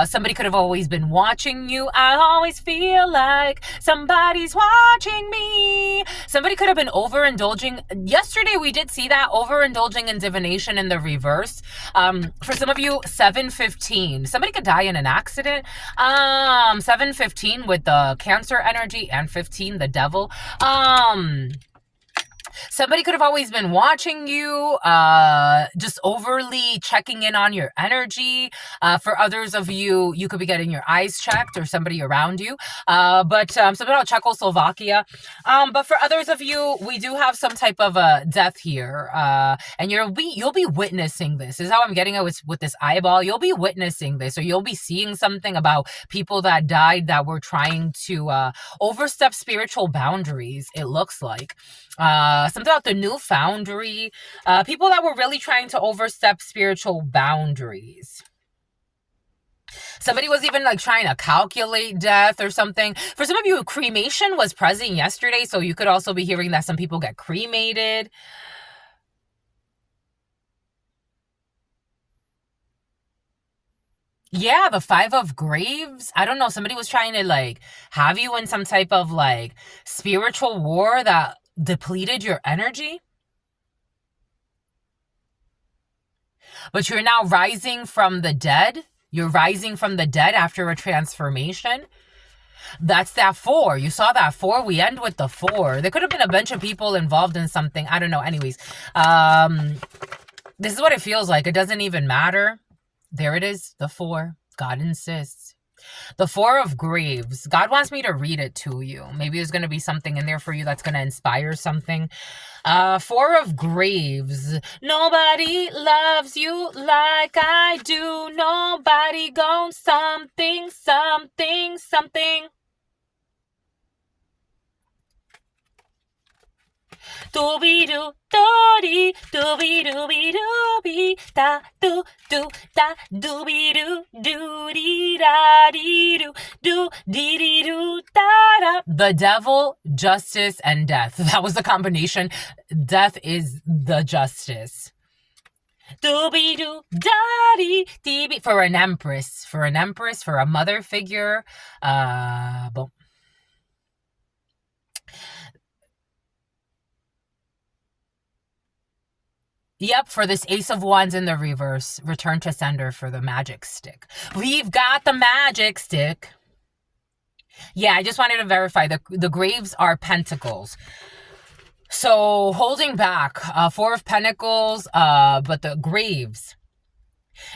Somebody could have always been watching you. I always feel like somebody's watching me. Somebody could have been overindulging. Yesterday we did see that, overindulging in divination in the reverse. For some of you, 715. Somebody could die in an accident. 715 with the Cancer energy, and 15 the devil. Somebody could have always been watching you, just overly checking in on your energy. For others of you, you could be getting your eyes checked, or somebody around you. But something about Czechoslovakia. But for others of you, we do have some type of death here. And you'll be witnessing this. This is how I'm getting it with this eyeball. You'll be witnessing this, or you'll be seeing something about people that died that were trying to overstep spiritual boundaries, it looks like. Something about the new foundry, people that were really trying to overstep spiritual boundaries. Somebody was even like trying to calculate death or something. For some of you, cremation was present yesterday, so you could also be hearing that some people get cremated. Yeah, the 5 of Graves. I don't know. Somebody was trying to like have you in some type of like spiritual war that depleted your energy. But you're now rising from the dead. You're rising from the dead after a transformation. That's that 4. You saw that 4. We end with the 4. There could have been a bunch of people involved in something. I don't know. Anyways, this is what it feels like. It doesn't even matter. There it is, the 4. God insists. The 4 of Graves. God wants me to read it to you. Maybe there's going to be something in there for you that's going to inspire something. 4 of Graves. Nobody loves you like I do. Nobody goes something, something, something. Dooby doo doody dooby dooby dooby da doo doo da dooby doo doo da dee doo doo dee doo da da. The devil, justice, and death. That was the combination. Death is the justice. Dooby doo da dee dee. For an empress, for a mother figure. Boom. Yep, for this Ace of Wands in the reverse, return to sender for the magic stick. We've got the magic stick. Yeah, I just wanted to verify the Graves are pentacles. So holding back, 4 of Pentacles, but the Graves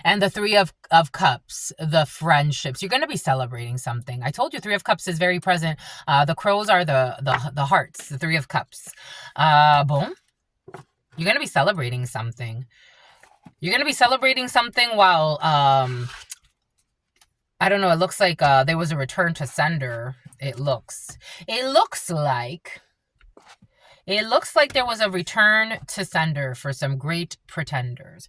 and the 3 of Cups, the friendships. You're going to be celebrating something. I told you 3 of Cups is very present. The crows are the hearts, the 3 of Cups. Boom. You're going to be celebrating something. You're going to be celebrating something while, I don't know, it looks like there was a return to sender. It looks like there was a return to sender for some great pretenders.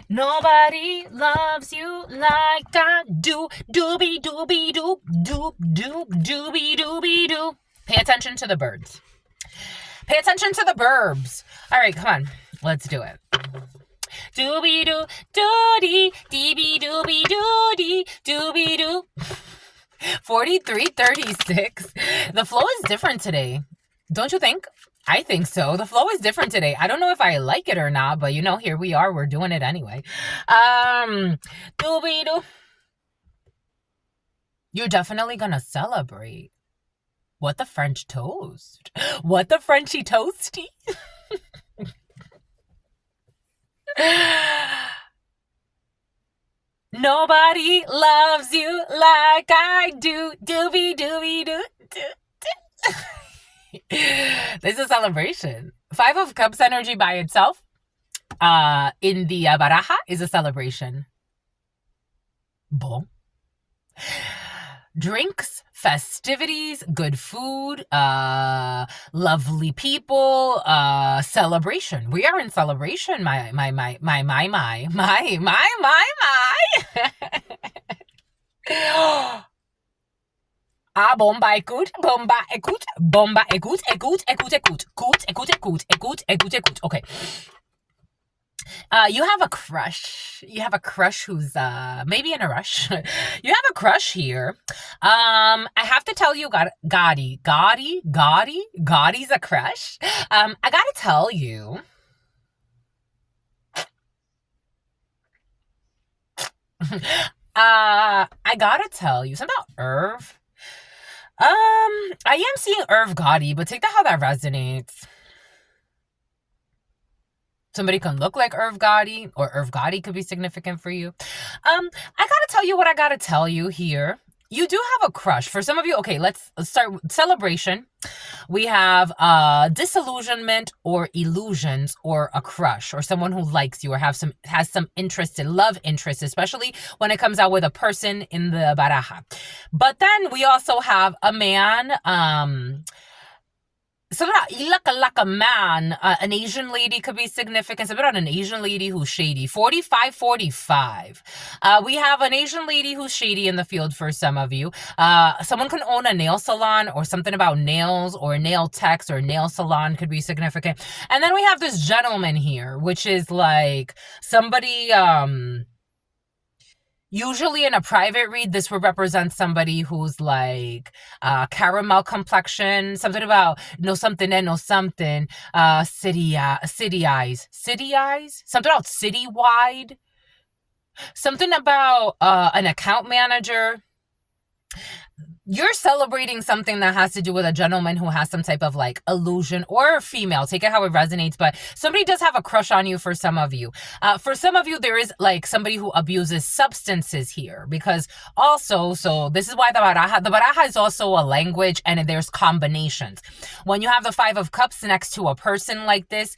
Nobody loves you like I do. Dooby dooby doo. Doop doop dooby dooby doo. Pay attention to the birds. Pay attention to the verbs. All right, come on. Let's do it. Doobie doo, doody, deebie doobie doody, doobie doo. 43:36. The flow is different today. Don't you think? I think so. The flow is different today. I don't know if I like it or not, but here we are. We're doing it anyway. Doobie doo. You're definitely gonna celebrate. What the French toast? What the Frenchy toasty? Nobody loves you like I do. Doobie doobie doo. This is a celebration. 5 of Cups energy by itself in the baraja is a celebration. Bon. Drinks, festivities, good food, lovely people, celebration. We are in celebration, my. Bomba écoute. Okay. You have a crush. You have a crush who's maybe in a rush. You have a crush here. I have to tell you, Gotti's a crush. I gotta tell you. I gotta tell you something about Irv. I am seeing Irv Gotti, but take that how that resonates. Somebody can look like Irv Gotti, or Irv Gotti could be significant for you. I gotta tell you what I gotta tell you here. You do have a crush. For some of you, okay, let's start with celebration. We have disillusionment or illusions or a crush or someone who likes you or has some interest in love interest, especially when it comes out with a person in the baraja. But then we also have a man, like a man, an Asian lady could be significant. Something about an Asian lady who's shady. 45. We have an Asian lady who's shady in the field for some of you. Someone can own a nail salon or something about nails or nail techs or nail salon could be significant. And then we have this gentleman here, which is like somebody, usually in a private read, this would represent somebody who's like caramel complexion, something about something, city eyes, something about citywide, something about an account manager. You're celebrating something that has to do with a gentleman who has some type of like illusion, or a female, take it how it resonates, but somebody does have a crush on you for some of you. For some of you, there is like somebody who abuses substances here, because also, so this is why the baraja is also a language, and there's combinations. When you have the 5 of Cups next to a person like this,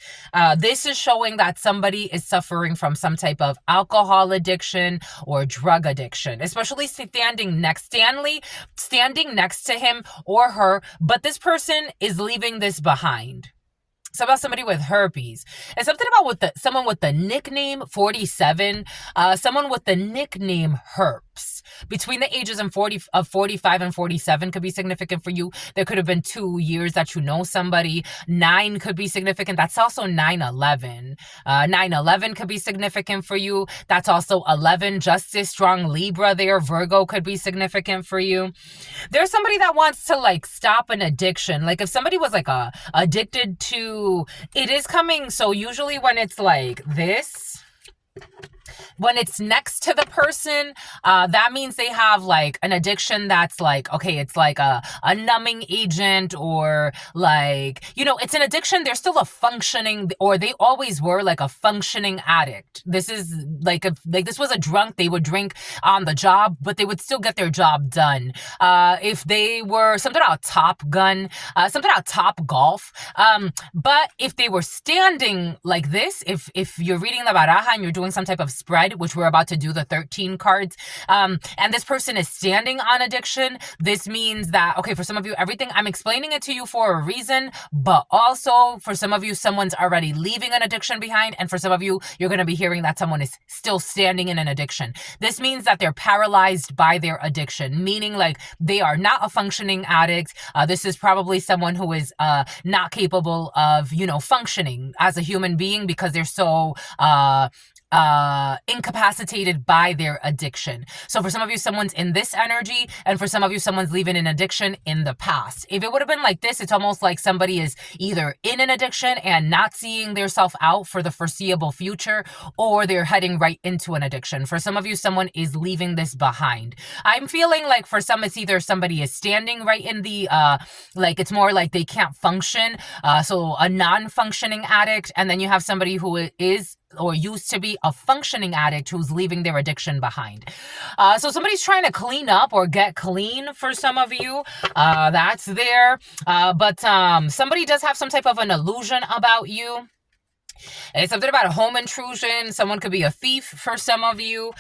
this is showing that somebody is suffering from some type of alcohol addiction or drug addiction, especially standing next to him or her, but this person is leaving this behind. It's about somebody with herpes. And something about someone with the nickname 47, someone with the nickname Herps. Between the ages of 45 and 47 could be significant for you. There could have been 2 years that you know somebody. 9 could be significant. That's also 9/11. 9/11 could be significant for you. That's also 11. Justice, strong Libra there. Virgo could be significant for you. There's somebody that wants to like stop an addiction. Like if somebody was like addicted to, it is coming. So usually when it's like this, when it's next to the person, that means they have like an addiction that's like, okay, it's like a numbing agent, or like, it's an addiction. They're still a functioning, or they always were like a functioning addict. This is like, if like this was a drunk, they would drink on the job, but they would still get their job done. If they were something about Top Gun, something about Top Golf. But if they were standing like this, if you're reading the baraja and you're doing some type of spread, spread, which we're about to do the 13 cards, and this person is standing on addiction, this means that, okay, for some of you, everything I'm explaining it to you for a reason, but also for some of you, someone's already leaving an addiction behind, and for some of you, you're going to be hearing that someone is still standing in an addiction. This means that they're paralyzed by their addiction, meaning like they are not a functioning addict. This is probably someone who is not capable of, functioning as a human being because they're so incapacitated by their addiction. So for some of you, someone's in this energy, and for some of you, someone's leaving an addiction in the past. If it would have been like this, it's almost like somebody is either in an addiction and not seeing their self out for the foreseeable future, or they're heading right into an addiction. For some of you, someone is leaving this behind. I'm feeling like for some, it's either somebody is standing right in the, like it's more like they can't function. So a non-functioning addict, and then you have somebody who is or used to be a functioning addict who's leaving their addiction behind. So somebody's trying to clean up or get clean for some of you. That's there. But somebody does have some type of an illusion about you. It's something about a home intrusion. Someone could be a thief for some of you.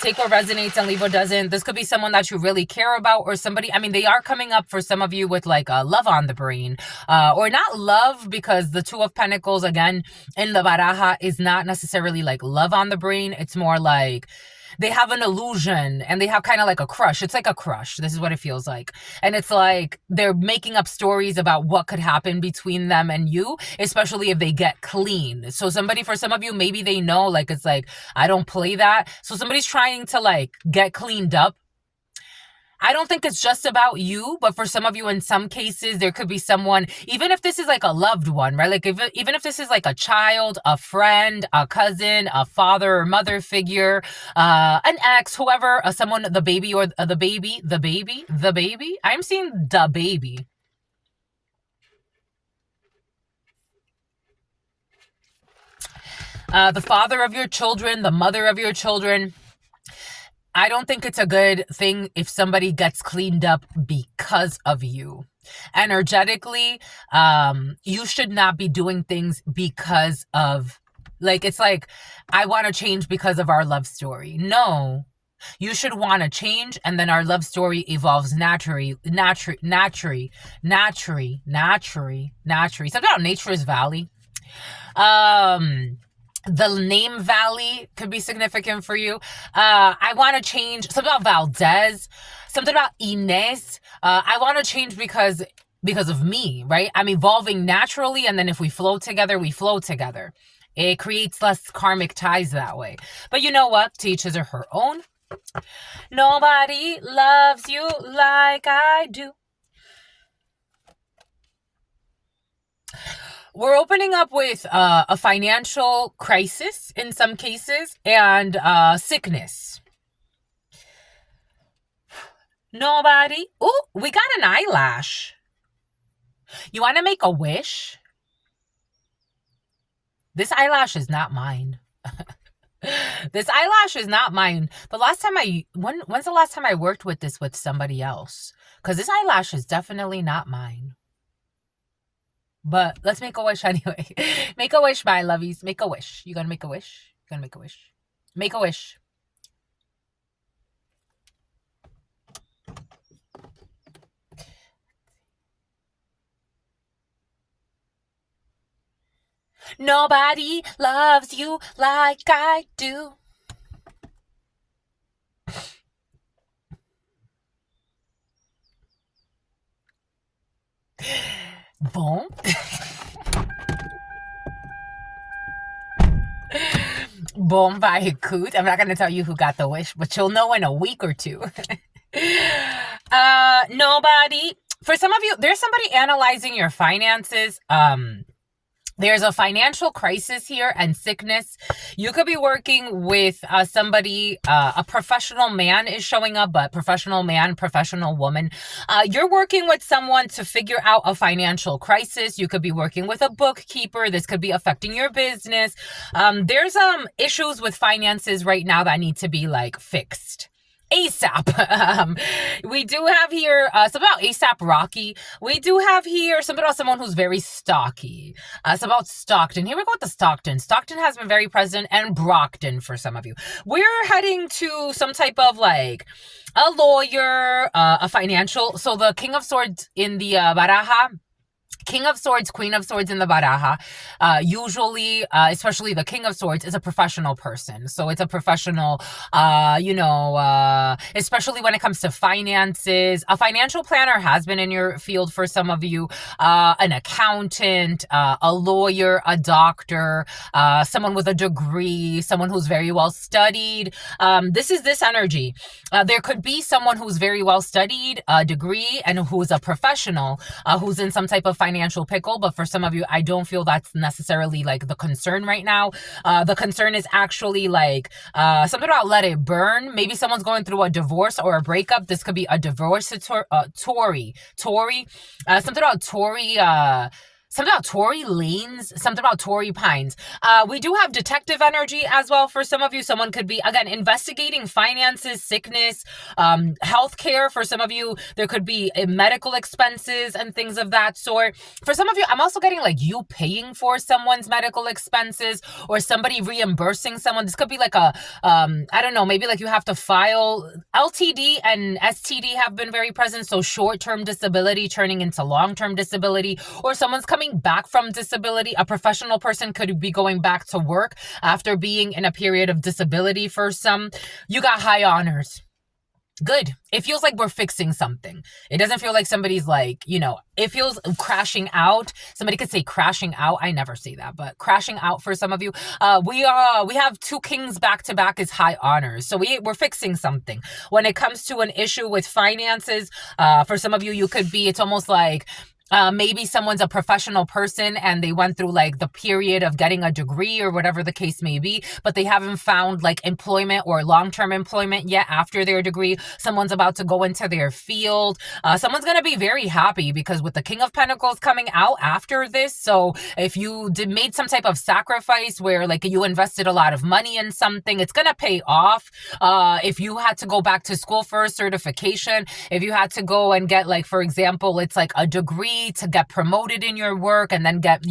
Take what resonates and leave what doesn't. This could be someone that you really care about, or somebody, they are coming up for some of you with like a love on the brain. Or not love, because the Two of Pentacles, again, in the baraja is not necessarily like love on the brain. It's more like they have an illusion and they have kind of like a crush. It's like a crush. This is what it feels like. And it's like they're making up stories about what could happen between them and you, especially if they get clean. So for some of you, maybe they know, like, it's like, I don't play that. So somebody's trying to like get cleaned up. I don't think it's just about you, but for some of you, in some cases, there could be someone, even if this is like a loved one, right? Like even if this is like a child, a friend, a cousin, a father or mother figure, an ex, whoever, someone, the baby or the baby. I'm seeing the baby. The father of your children, the mother of your children. I don't think it's a good thing if somebody gets cleaned up because of you. Energetically, you should not be doing things because of, like, it's like, I want to change because of our love story. No, you should want to change, and then our love story evolves naturally. Something about Nature's Valley. The name Valley could be significant for you. I want to change. Something about Valdez. Something about Inez. I want to change because of me, right? I'm evolving naturally, and then if we flow together, we flow together. It creates less karmic ties that way. But you know what? To each his or her own. Nobody loves you like I do. We're opening up with a financial crisis in some cases, and sickness. Nobody. Oh, we got an eyelash. You want to make a wish? This eyelash is not mine. This eyelash is not mine. When's the last time I worked with this with somebody else? Because this eyelash is definitely not mine. But let's make a wish anyway. Make a wish, my lovies. Make a wish. You gonna make a wish? You gonna make a wish? Make a wish. Nobody loves you like I do. Boom. Boom by a coot. I'm not going to tell you who got the wish, but you'll know in a week or two. Nobody. For some of you, there's somebody analyzing your finances. There's a financial crisis here and sickness. You could be working with somebody, a professional man is showing up, but professional man, professional woman. You're working with someone to figure out a financial crisis. You could be working with a bookkeeper. This could be affecting your business. There's issues with finances right now that need to be like fixed. ASAP. We do have here something about ASAP Rocky. We do have here something about someone who's very stocky. It's about Stockton. Here we go with the Stockton. Stockton has been very present, and Brockton for some of you. We're heading to some type of like a lawyer, a financial. So the King of Swords in the Baraja. King of Swords, Queen of Swords in the Baraja, usually, especially the King of Swords, is a professional person. So it's a professional, especially when it comes to finances. A financial planner has been in your field for some of you, an accountant, a lawyer, a doctor, someone with a degree, someone who's very well studied. This is this energy. There could be someone who's very well studied, a degree, and who's a professional, who's in some type of financial pickle. But for some of you, I don't feel that's necessarily like the concern right now. The concern is actually like something about let it burn. Maybe someone's going through a divorce or a breakup. This could be a divorce, Tory, something about Tory, something about Tory Lanes, something about Tory Pines. We do have detective energy as well for some of you. Someone could be, again, investigating finances, sickness, healthcare. For some of you, there could be medical expenses and things of that sort. For some of you, I'm also getting like you paying for someone's medical expenses or somebody reimbursing someone. This could be like a, I don't know, maybe like you have to file. LTD and STD have been very present. So short-term disability turning into long-term disability, or someone's coming back from disability. A professional person could be going back to work after being in a period of disability. For some, you got high honors. Good. It feels like we're fixing something. It doesn't feel like somebody's like, it feels crashing out. Somebody could say crashing out. I never say that, but crashing out for some of you. We have two kings back to back is high honors. So we're fixing something. When it comes to an issue with finances, for some of you, it's almost like, maybe someone's a professional person and they went through like the period of getting a degree or whatever the case may be, but they haven't found like employment or long-term employment yet after their degree. Someone's about to go into their field. Someone's going to be very happy because with the King of Pentacles coming out after this. So if you made some type of sacrifice where like you invested a lot of money in something, it's going to pay off. If you had to go back to school for a certification, if you had to go and get like, for example, it's like a degree to get promoted in your work and then get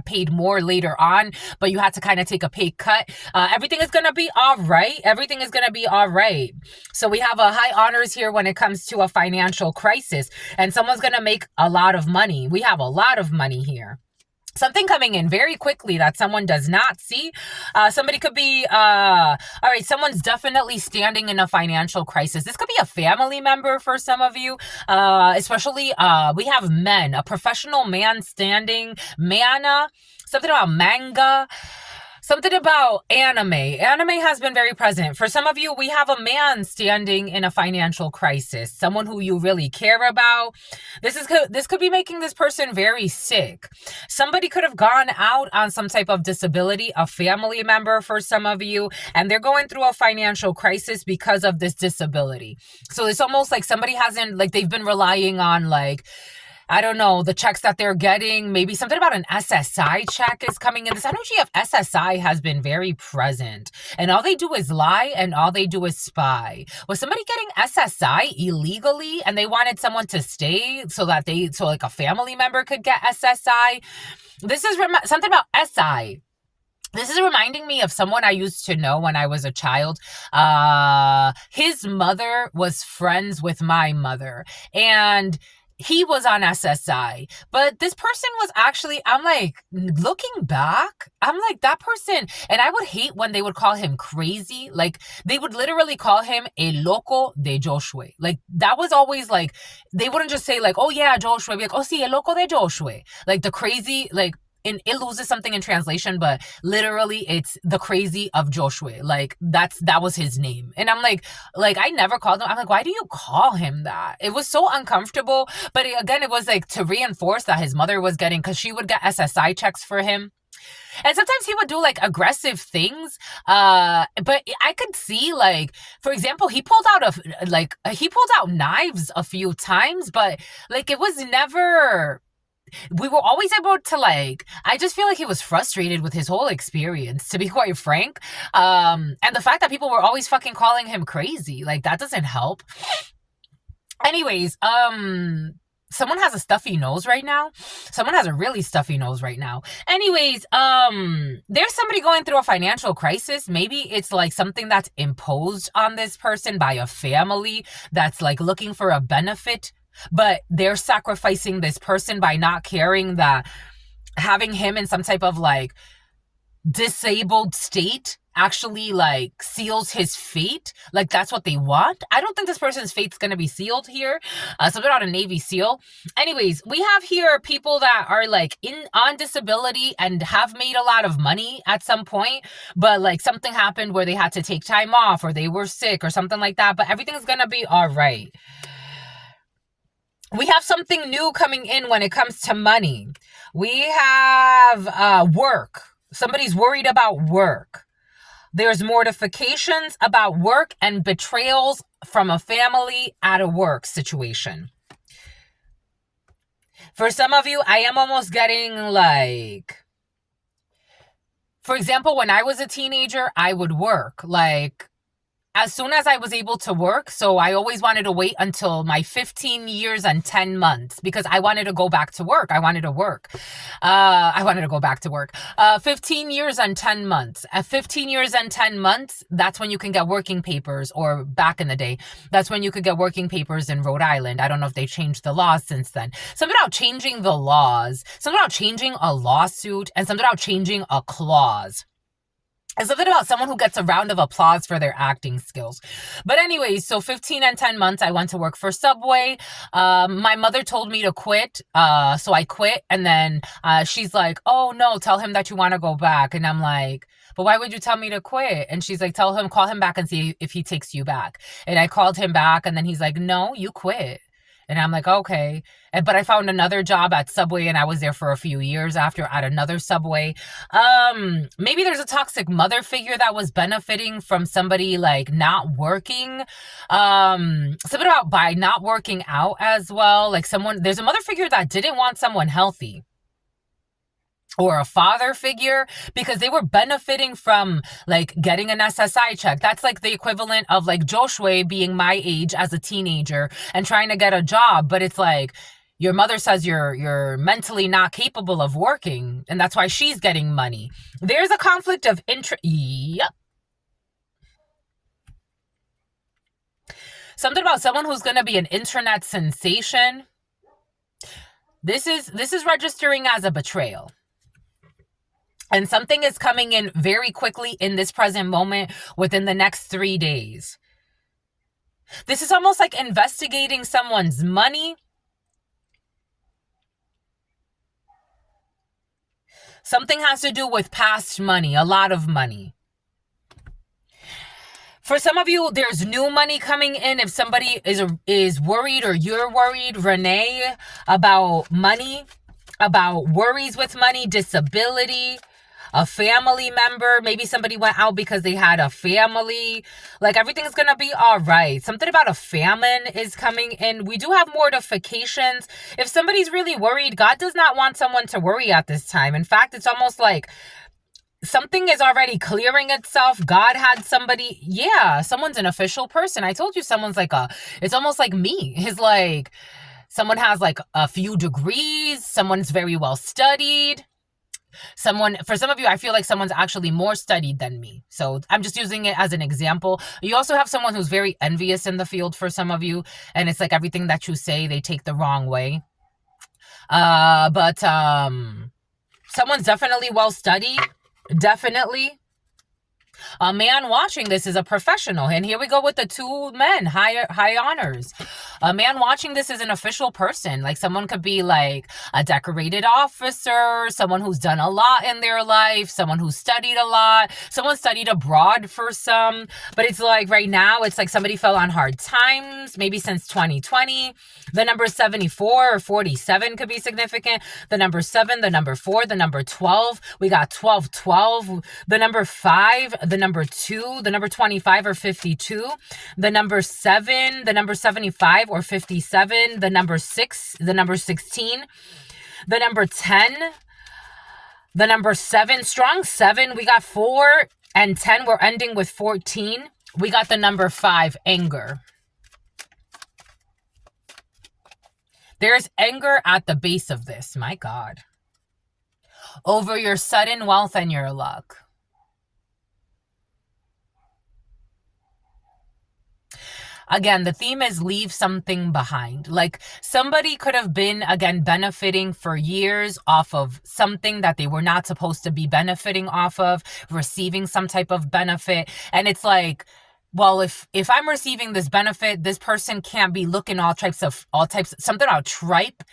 paid more later on, but you had to kind of take a pay cut. Everything is going to be all right. Everything is going to be all right. So we have a high honors here when it comes to a financial crisis, and someone's going to make a lot of money. We have a lot of money here. Something coming in very quickly that someone does not see. Somebody could be, all right, someone's definitely standing in a financial crisis. This could be a family member for some of you, especially we have men, a professional man standing, mana, something about manga. Something about anime. Anime has been very present. For some of you, we have a man standing in a financial crisis. Someone who you really care about. This could be making this person very sick. Somebody could have gone out on some type of disability, a family member for some of you, and they're going through a financial crisis because of this disability. So it's almost like somebody hasn't, like they've been relying on like, I don't know, the checks that they're getting. Maybe something about an SSI check is coming in. This energy of SSI has been very present. And all they do is lie and all they do is spy. Was somebody getting SSI illegally and they wanted someone to stay so like a family member could get SSI? This is something about SI. This is reminding me of someone I used to know when I was a child. His mother was friends with my mother, and he was on SSI, but this person was actually, I'm like, looking back, I'm like, that person, and I would hate when they would call him crazy. Like, they would literally call him el loco de Joshua. Like, that was always like, they wouldn't just say like, oh yeah, Joshua, be like, oh sí, el loco de Joshua. Like, the crazy, like, and it loses something in translation, but literally it's the crazy of Joshua. Like that was his name. And I'm like I never called him. I'm like, why do you call him that? It was so uncomfortable. But again, it was like to reinforce that his mother was getting, because she would get SSI checks for him. And sometimes he would do like aggressive things. But I could see, like, for example, he pulled out knives a few times, but like it was never we were always able to like, I just feel like he was frustrated with his whole experience, to be quite frank. And the fact that people were always fucking calling him crazy, like that doesn't help. Anyways, someone has a stuffy nose right now. Someone has a really stuffy nose right now. Anyways, there's somebody going through a financial crisis. Maybe it's like something that's imposed on this person by a family that's like looking for a benefit, but they're sacrificing this person by not caring that having him in some type of like disabled state actually like seals his fate. Like that's what they want. I don't think this person's fate's gonna be sealed here. Something about a Navy SEAL. Anyways, we have here people that are like on disability and have made a lot of money at some point, but like something happened where they had to take time off or they were sick or something like that, but everything's gonna be all right. We have something new coming in when it comes to money. We have work. Somebody's worried about work. There's mortifications about work and betrayals from a family at a work situation. For some of you, I am almost getting like, for example, when I was a teenager, I would work like as soon as I was able to work. So I always wanted to wait until my 15 years and 10 months because I wanted to go back to work. I wanted to work. I wanted to go back to work. 15 years and 10 months. At 15 years and 10 months, that's when you can get working papers, or back in the day, that's when you could get working papers in Rhode Island. I don't know if they changed the laws since then. Something about changing the laws, something about changing a lawsuit, and something about changing a clause. And something about someone who gets a round of applause for their acting skills. But anyways, so 15 and 10 months, I went to work for Subway. My mother told me to quit. So I quit. And then she's like, oh, no, tell him that you want to go back. And I'm like, but why would you tell me to quit? And she's like, call him back and see if he takes you back. And I called him back. And then he's like, no, you quit. And I'm like, okay. But I found another job at Subway and I was there for a few years after at another Subway. Maybe there's a toxic mother figure that was benefiting from somebody like not working. Something about by not working out as well. Like there's a mother figure that didn't want someone healthy. Or a father figure, because they were benefiting from like getting an SSI check. That's like the equivalent of like Joshua being my age as a teenager and trying to get a job. But it's like your mother says you're mentally not capable of working, and that's why she's getting money. There's a conflict of interest. Yep. Something about someone who's going to be an internet sensation. This is registering as a betrayal. And something is coming in very quickly in this present moment within the next 3 days. This is almost like investigating someone's money. Something has to do with past money, a lot of money. For some of you, there's new money coming in. If somebody is worried or you're worried, Renee, about money, about worries with money, disability, a family member, maybe somebody went out because they had a family, like everything's gonna be all right. Something about a famine is coming in. We do have mortifications. If somebody's really worried, God does not want someone to worry at this time. In fact, it's almost like something is already clearing itself. God had somebody, someone's an official person. I told you someone's like it's almost like me. It's like someone has like a few degrees, someone's very well studied. For some of you, I feel like someone's actually more studied than me. So I'm just using it as an example. You also have someone who's very envious in the field for some of you. And it's like everything that you say, they take the wrong way. But someone's definitely well studied. Definitely. A man watching this is a professional. And here we go with the two men, high honors. A man watching this is an official person. Like someone could be like a decorated officer, someone who's done a lot in their life, someone who studied a lot, someone studied abroad for some. But it's like right now, it's like somebody fell on hard times, maybe since 2020. The number 74 or 47 could be significant. The number 7, the number 4, the number 12. We got 1212. The number 5, the number 2, the number 25 or 52. The number 7, the number 75 or 57. The number 6, the number 16. The number 10, the number 7, strong 7. We got 4 and 10. We're ending with 14. We got the number 5, anger. There's anger at the base of this. My God. Over your sudden wealth and your luck. Again, the theme is leave something behind. Like somebody could have been, again, benefiting for years off of something that they were not supposed to be benefiting off of, receiving some type of benefit. And it's like, well, if I'm receiving this benefit, this person can't be looking all types, something about tripe,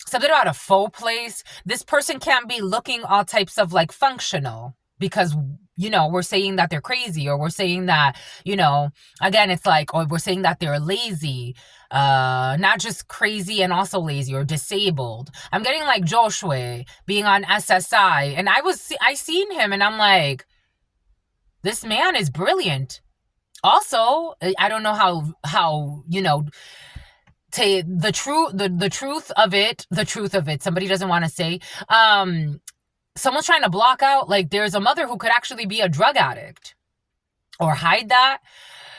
something about a faux place. This person can't be looking all types of like functional because, you know, we're saying that they're crazy, or we're saying that, you know, again, it's like, or we're saying that they're lazy, not just crazy and also lazy or disabled. I'm getting like Joshua being on SSI, and I seen him and I'm like, this man is brilliant. Also, I don't know how, you know, the truth of it, somebody doesn't want to say, someone's trying to block out, like, there's a mother who could actually be a drug addict or hide that.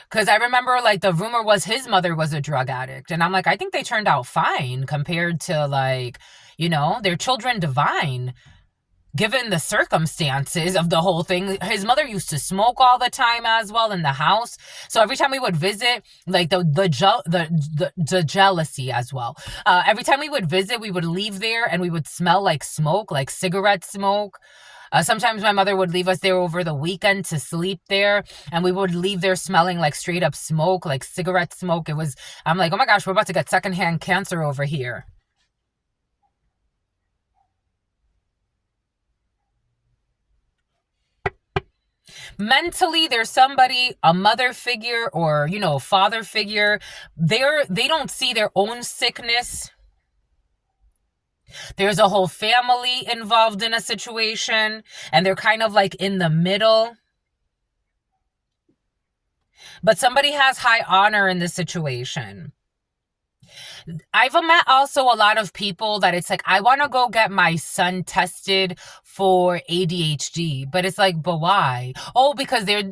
Because I remember, like, the rumor was his mother was a drug addict. And I'm like, I think they turned out fine compared to, like, you know, their children divine, given the circumstances of the whole thing. His mother used to smoke all the time as well in the house. So every time we would visit, like the jealousy as well. Every time we would visit, we would leave there and we would smell like smoke, like cigarette smoke. Sometimes my mother would leave us there over the weekend to sleep there, and we would leave there smelling like straight up smoke, like cigarette smoke. I'm like, oh my gosh, we're about to get secondhand cancer over here. Mentally, there's somebody, a mother figure or, you know, a father figure. They don't see their own sickness. There's a whole family involved in a situation, and they're kind of like in the middle. But somebody has high honor in this situation. I've met also a lot of people that it's like, I want to go get my son tested for ADHD, but it's like, but why? Oh, because they're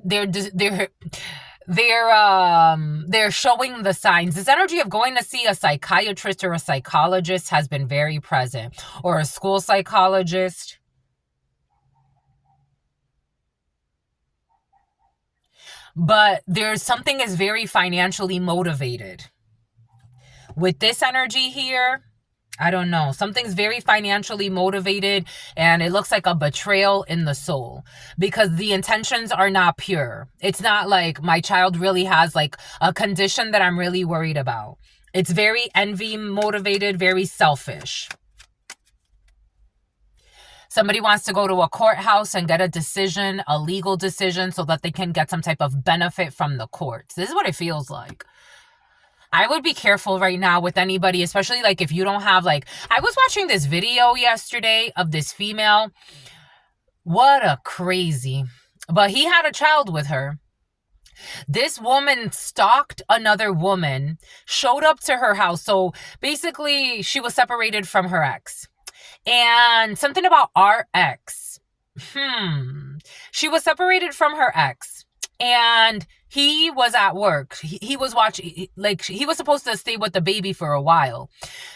showing the signs. This energy of going to see a psychiatrist or a psychologist has been very present, or a school psychologist. But there's something is very financially motivated. With this energy here, I don't know. Something's very financially motivated, and it looks like a betrayal in the soul because the intentions are not pure. It's not like my child really has like a condition that I'm really worried about. It's very envy motivated, very selfish. Somebody wants to go to a courthouse and get a decision, a legal decision, so that they can get some type of benefit from the courts. This is what it feels like. I would be careful right now with anybody, especially like if you don't have like, I was watching this video yesterday of this female. What a crazy, but he had a child with her. This woman stalked another woman, showed up to her house. So basically she was separated from her ex, and something about our ex. She was separated from her ex, and he was at work. He was watching, like, he was supposed to stay with the baby for a while.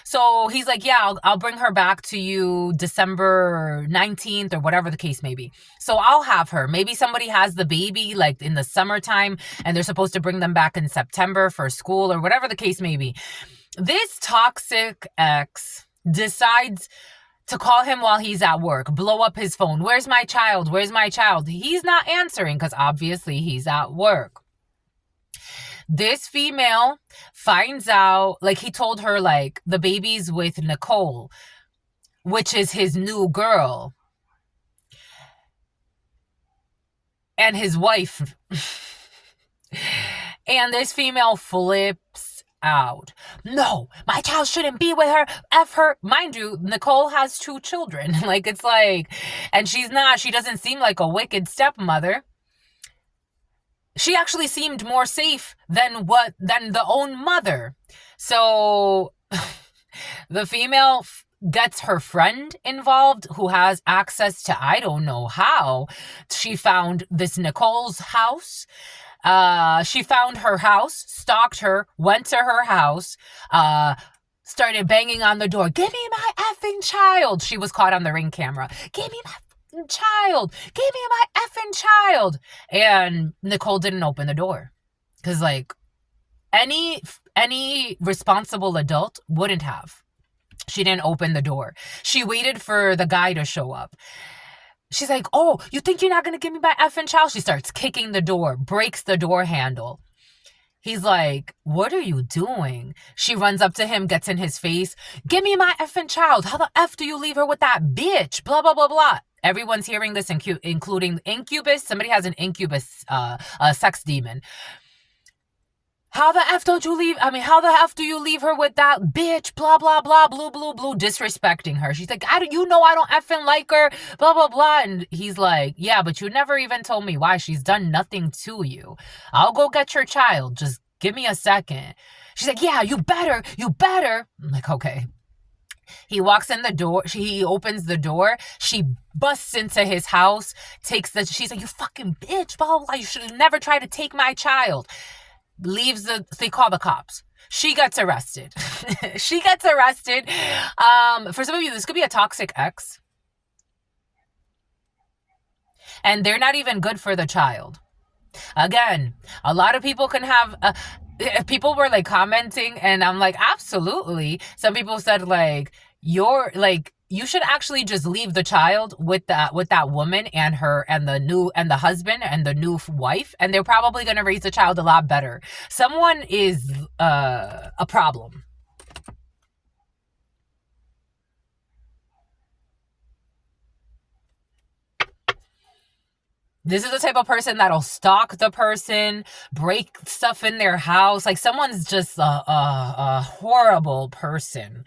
So he's like, yeah, I'll bring her back to you December 19th or whatever the case may be. So I'll have her. Maybe somebody has the baby like in the summertime and they're supposed to bring them back in September for school or whatever the case may be. This toxic ex decides to call him while he's at work, blow up his phone. Where's my child? Where's my child? He's not answering because obviously he's at work. This female finds out, like, he told her, like, the baby's with Nicole, which is his new girl. And his wife. And this female flips out. No, my child shouldn't be with her. F her. Mind you, Nicole has 2 children. Like, it's like, and she doesn't seem like a wicked stepmother. She actually seemed more safe than the own mother. So the female gets her friend involved who has access to, I don't know how. She found this Nicole's house. She found her house, stalked her, went to her house, started banging on the door. Give me my effing child. She was caught on the Ring camera. Give me my effing child. Give me my effing child. And Nicole didn't open the door. Because, like, any responsible adult wouldn't have. She didn't open the door. She waited for the guy to show up. She's like, oh, you think you're not going to give me my effing child? She starts kicking the door, breaks the door handle. He's like, what are you doing? She runs up to him, gets in his face. Give me my effing child. How the F do you leave her with that bitch? Blah, blah, blah, blah. Everyone's hearing this, including incubus. Somebody has an incubus, a sex demon. How the F don't you leave? I mean, how the F do you leave her with that bitch? Blah, blah, blah, blue, blue, blue, disrespecting her. She's like, I don't effing like her, blah, blah, blah. And he's like, yeah, but you never even told me why. She's done nothing to you. I'll go get your child. Just give me a second. She's like, yeah, you better. I'm like, okay. He walks in the door. He opens the door. She busts into his house, she's like, you fucking bitch, blah, blah, blah. You should have never tried to take my child. They call the cops. She gets arrested. For some of you, this could be a toxic ex. And they're not even good for the child. Again, a lot of people can have, people were like commenting and I'm like, absolutely. Some people said like, you should actually just leave the child with that woman and the husband and the new wife, and they're probably going to raise the child a lot better. Someone is a problem. This is the type of person that'll stalk the person, break stuff in their house. Like, someone's just a horrible person.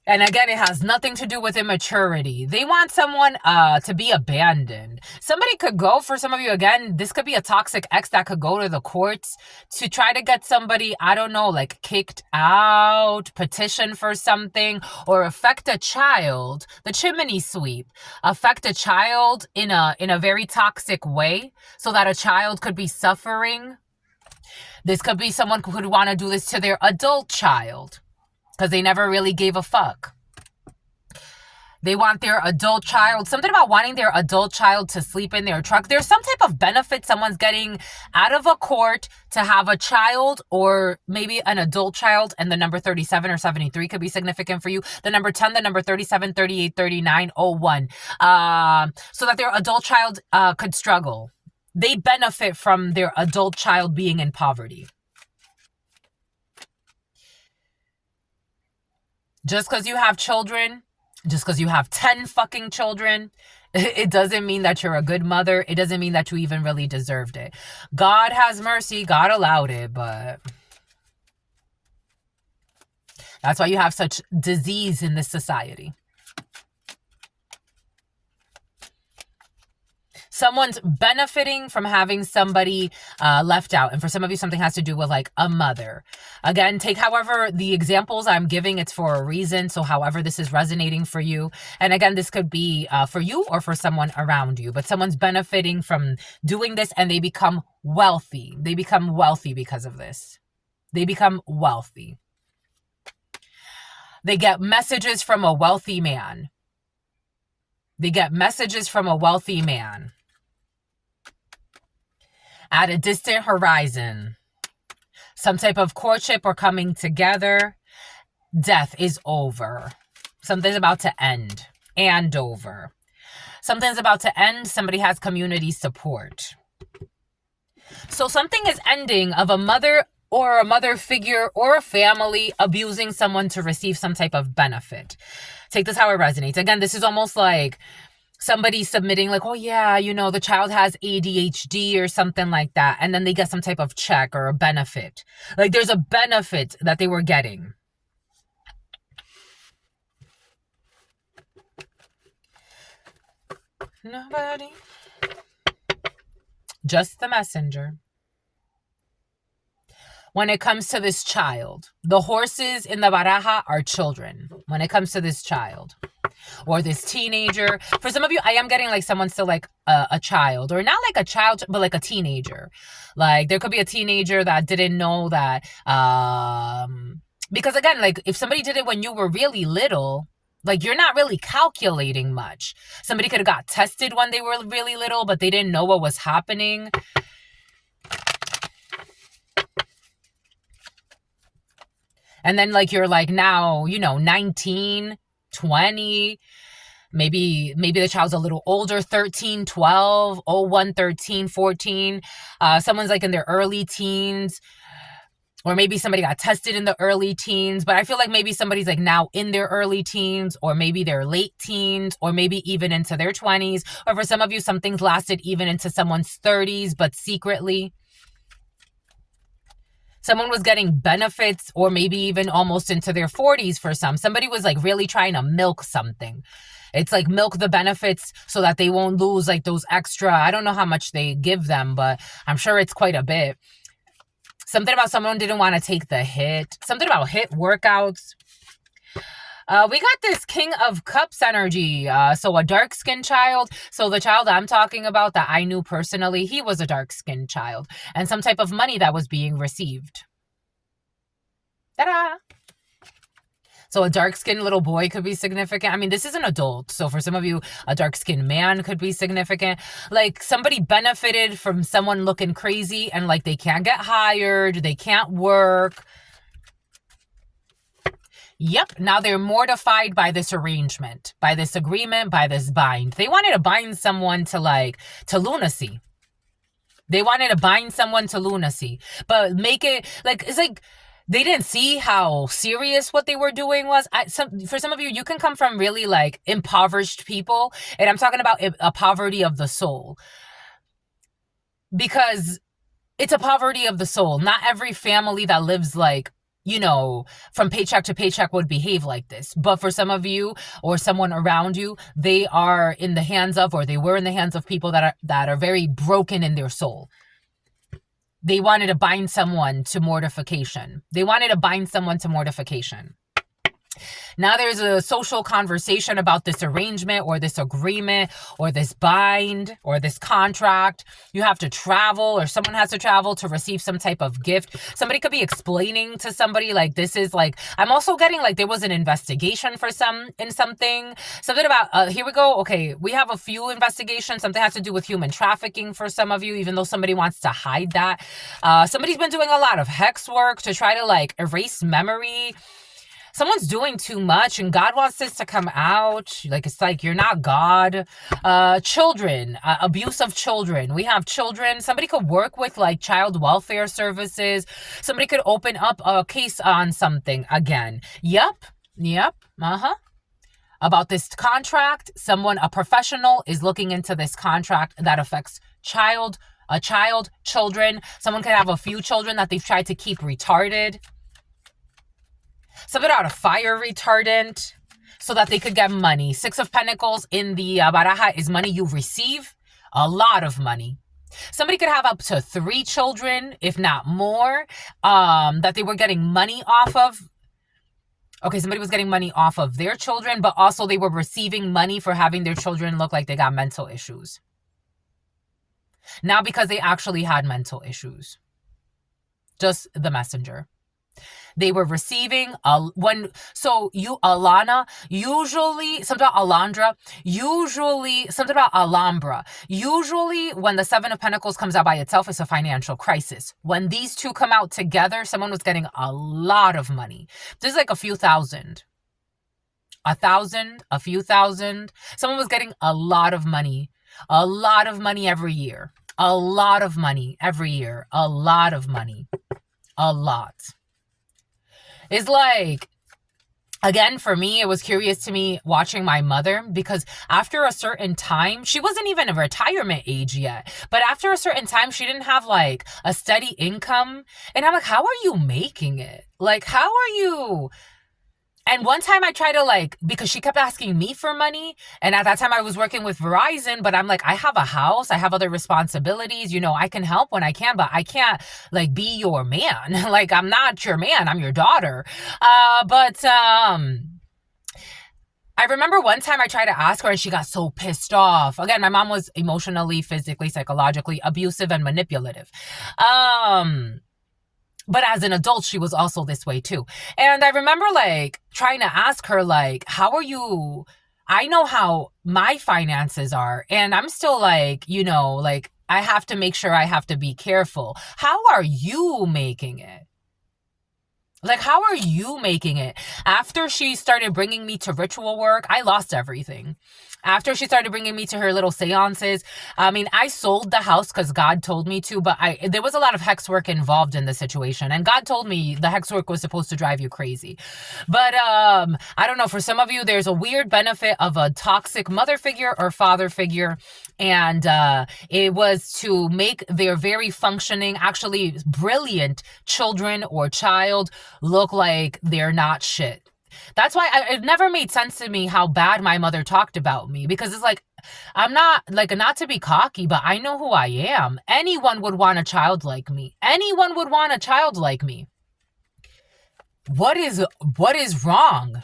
And again, it has nothing to do with immaturity. They want someone to be abandoned. Somebody could go, for some of you, again, this could be a toxic ex that could go to the courts to try to get somebody, I don't know, like kicked out, petition for something, or affect a child, the chimney sweep, affect a child in a very toxic way so that a child could be suffering. This could be someone who could want to do this to their adult child, because they never really gave a fuck. They want their adult child, something about wanting their adult child to sleep in their truck. There's some type of benefit someone's getting out of a court to have a child, or maybe an adult child, and the number 37 or 73 could be significant for you. The number 10, the number 37, 38, 39, 01. So that their adult child could struggle. They benefit from their adult child being in poverty. Just because you have children, just because you have 10 fucking children, it doesn't mean that you're a good mother. It doesn't mean that you even really deserved it. God has mercy. God allowed it, but that's why you have such disease in this society. Someone's benefiting from having somebody left out. And for some of you, something has to do with like a mother. Again, take however the examples I'm giving, it's for a reason. So however this is resonating for you. And again, this could be for you or for someone around you. But someone's benefiting from doing this and they become wealthy. They become wealthy because of this. They become wealthy. They get messages from a wealthy man. They get messages from a wealthy man. At a distant horizon, some type of courtship or coming together, death is over. Something's about to end and over. Something's about to end. Somebody has community support. So something is ending of a mother or a mother figure or a family abusing someone to receive some type of benefit. Take this how it resonates. Again, this is almost like somebody submitting like, oh yeah, you know, the child has ADHD or something like that. And then they get some type of check or a benefit. Like there's a benefit that they were getting. Nobody. Just the messenger. When it comes to this child, the horses in the baraja are children. when it comes to this child or this teenager. For some of you, I am getting like someone still like a child, or not like a child, but like a teenager. Like there could be a teenager that didn't know that, because again, like if somebody did it when you were really little, like you're not really calculating much. Somebody could have got tested when they were really little, but they didn't know what was happening. And then like you're like now, 19, 20, maybe the child's a little older, 13, 12, 01, 13, 14. Someone's like in their early teens, or maybe somebody got tested in the early teens, but I feel like maybe somebody's like now in their early teens, or maybe their late teens, or maybe even into their 20s. Or for some of you, something's lasted even into someone's 30s, but secretly. Someone was getting benefits, or maybe even almost into their 40s for some. Somebody was like really trying to milk something. It's like milk the benefits so that they won't lose like those extra, I don't know how much they give them, but I'm sure it's quite a bit. Something about someone didn't want to take the hit. Something about hit workouts. We got this King of Cups energy. So a dark-skinned child. So the child I'm talking about that I knew personally, he was a dark-skinned child. And some type of money that was being received. Ta-da! So a dark-skinned little boy could be significant. I mean, this is an adult. So for some of you, a dark-skinned man could be significant. Like somebody benefited from someone looking crazy and like they can't get hired. They can't work. Yep. Now they're mortified by this arrangement, by this agreement, by this bind. They wanted to bind someone to lunacy. They wanted to bind someone to lunacy, but make it like, it's like, they didn't see how serious what they were doing was. For some of you, you can come from really like impoverished people. And I'm talking about a poverty of the soul. Because it's a poverty of the soul. Not every family that lives like, from paycheck to paycheck would behave like this. But for some of you or someone around you, they are in the hands of, or they were in the hands of people that are very broken in their soul. They wanted to bind someone to mortification. Now there's a social conversation about this arrangement or this agreement or this bind or this contract. You have to travel, or someone has to travel to receive some type of gift. Somebody could be explaining to somebody like this is like, I'm also getting like there was an investigation for something about, here we go. Okay, we have a few investigations. Something has to do with human trafficking for some of you, even though somebody wants to hide that. Somebody's been doing a lot of hex work to try to like erase memory. Someone's doing too much and God wants this to come out. Like, it's like, you're not God. Children, abuse of children. We have children. Somebody could work with like child welfare services. Somebody could open up a case on something again. Yep. About this contract. A professional is looking into this contract that affects children. Someone could have a few children that they've tried to keep retarded. Something about a fire retardant so that they could get money. 6 of Pentacles in the baraja is money you receive. A lot of money. Somebody could have up to 3 children, if not more, that they were getting money off of. Okay, somebody was getting money off of their children, but also they were receiving money for having their children look like they got mental issues. Not because they actually had mental issues. Just the messenger. They were receiving usually something about Alhambra. Usually something about Alhambra. Usually when the 7 of Pentacles comes out by itself, it's a financial crisis. When these two come out together, someone was getting a lot of money. This is like a few thousand. 1,000, a few thousand. Someone was getting a lot of money. A lot of money every year. A lot of money every year. A lot of money. A lot. It's like, again, for me, it was curious to me watching my mother, because after a certain time, she wasn't even a retirement age yet, but after a certain time, she didn't have like a steady income. And I'm like, how are you making it? Like, how are you? And one time I tried to because she kept asking me for money. And at that time I was working with Verizon, but I'm like, I have a house. I have other responsibilities. I can help when I can, but I can't be your man. I'm not your man. I'm your daughter. But I remember one time I tried to ask her and she got so pissed off. Again, my mom was emotionally, physically, psychologically abusive and manipulative. But as an adult, she was also this way too. And I remember like trying to ask her, like, how are you? I know how my finances are, and I'm still like, like I have to make sure I have to be careful. How are you making it? Like, how are you making it? After she started bringing me to ritual work, I lost everything. After she started bringing me to her little seances, I mean, I sold the house because God told me to, but there was a lot of hex work involved in the situation. And God told me the hex work was supposed to drive you crazy. But I don't know, for some of you, there's a weird benefit of a toxic mother figure or father figure. And it was to make their very functioning, actually brilliant children or child look like they're not shit. That's why it never made sense to me how bad my mother talked about me, because it's like, I'm not, like, not to be cocky, but I know who I am. Anyone would want a child like me. Anyone would want a child like me. What is wrong?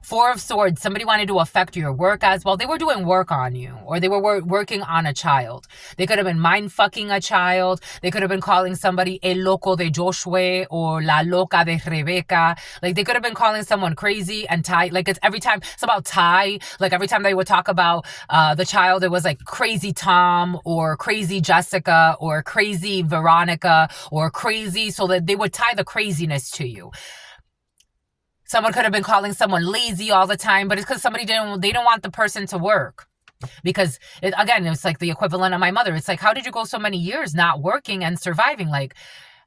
Four of Swords, somebody wanted to affect your work as well. They were doing work on you, or they were working on a child. They could have been mind fucking a child. They could have been calling somebody El Loco de Joshua or La Loca de Rebecca. Like, they could have been calling someone crazy and Ty. Like, it's every time, it's about Ty. Like, every time they would talk about the child, it was like crazy Tom or crazy Jessica or crazy Veronica or crazy, so that they would tie the craziness to you. Someone could have been calling someone lazy all the time, but it's because they don't want the person to work. Because, it's like the equivalent of my mother. It's like, how did you go so many years not working and surviving? Like,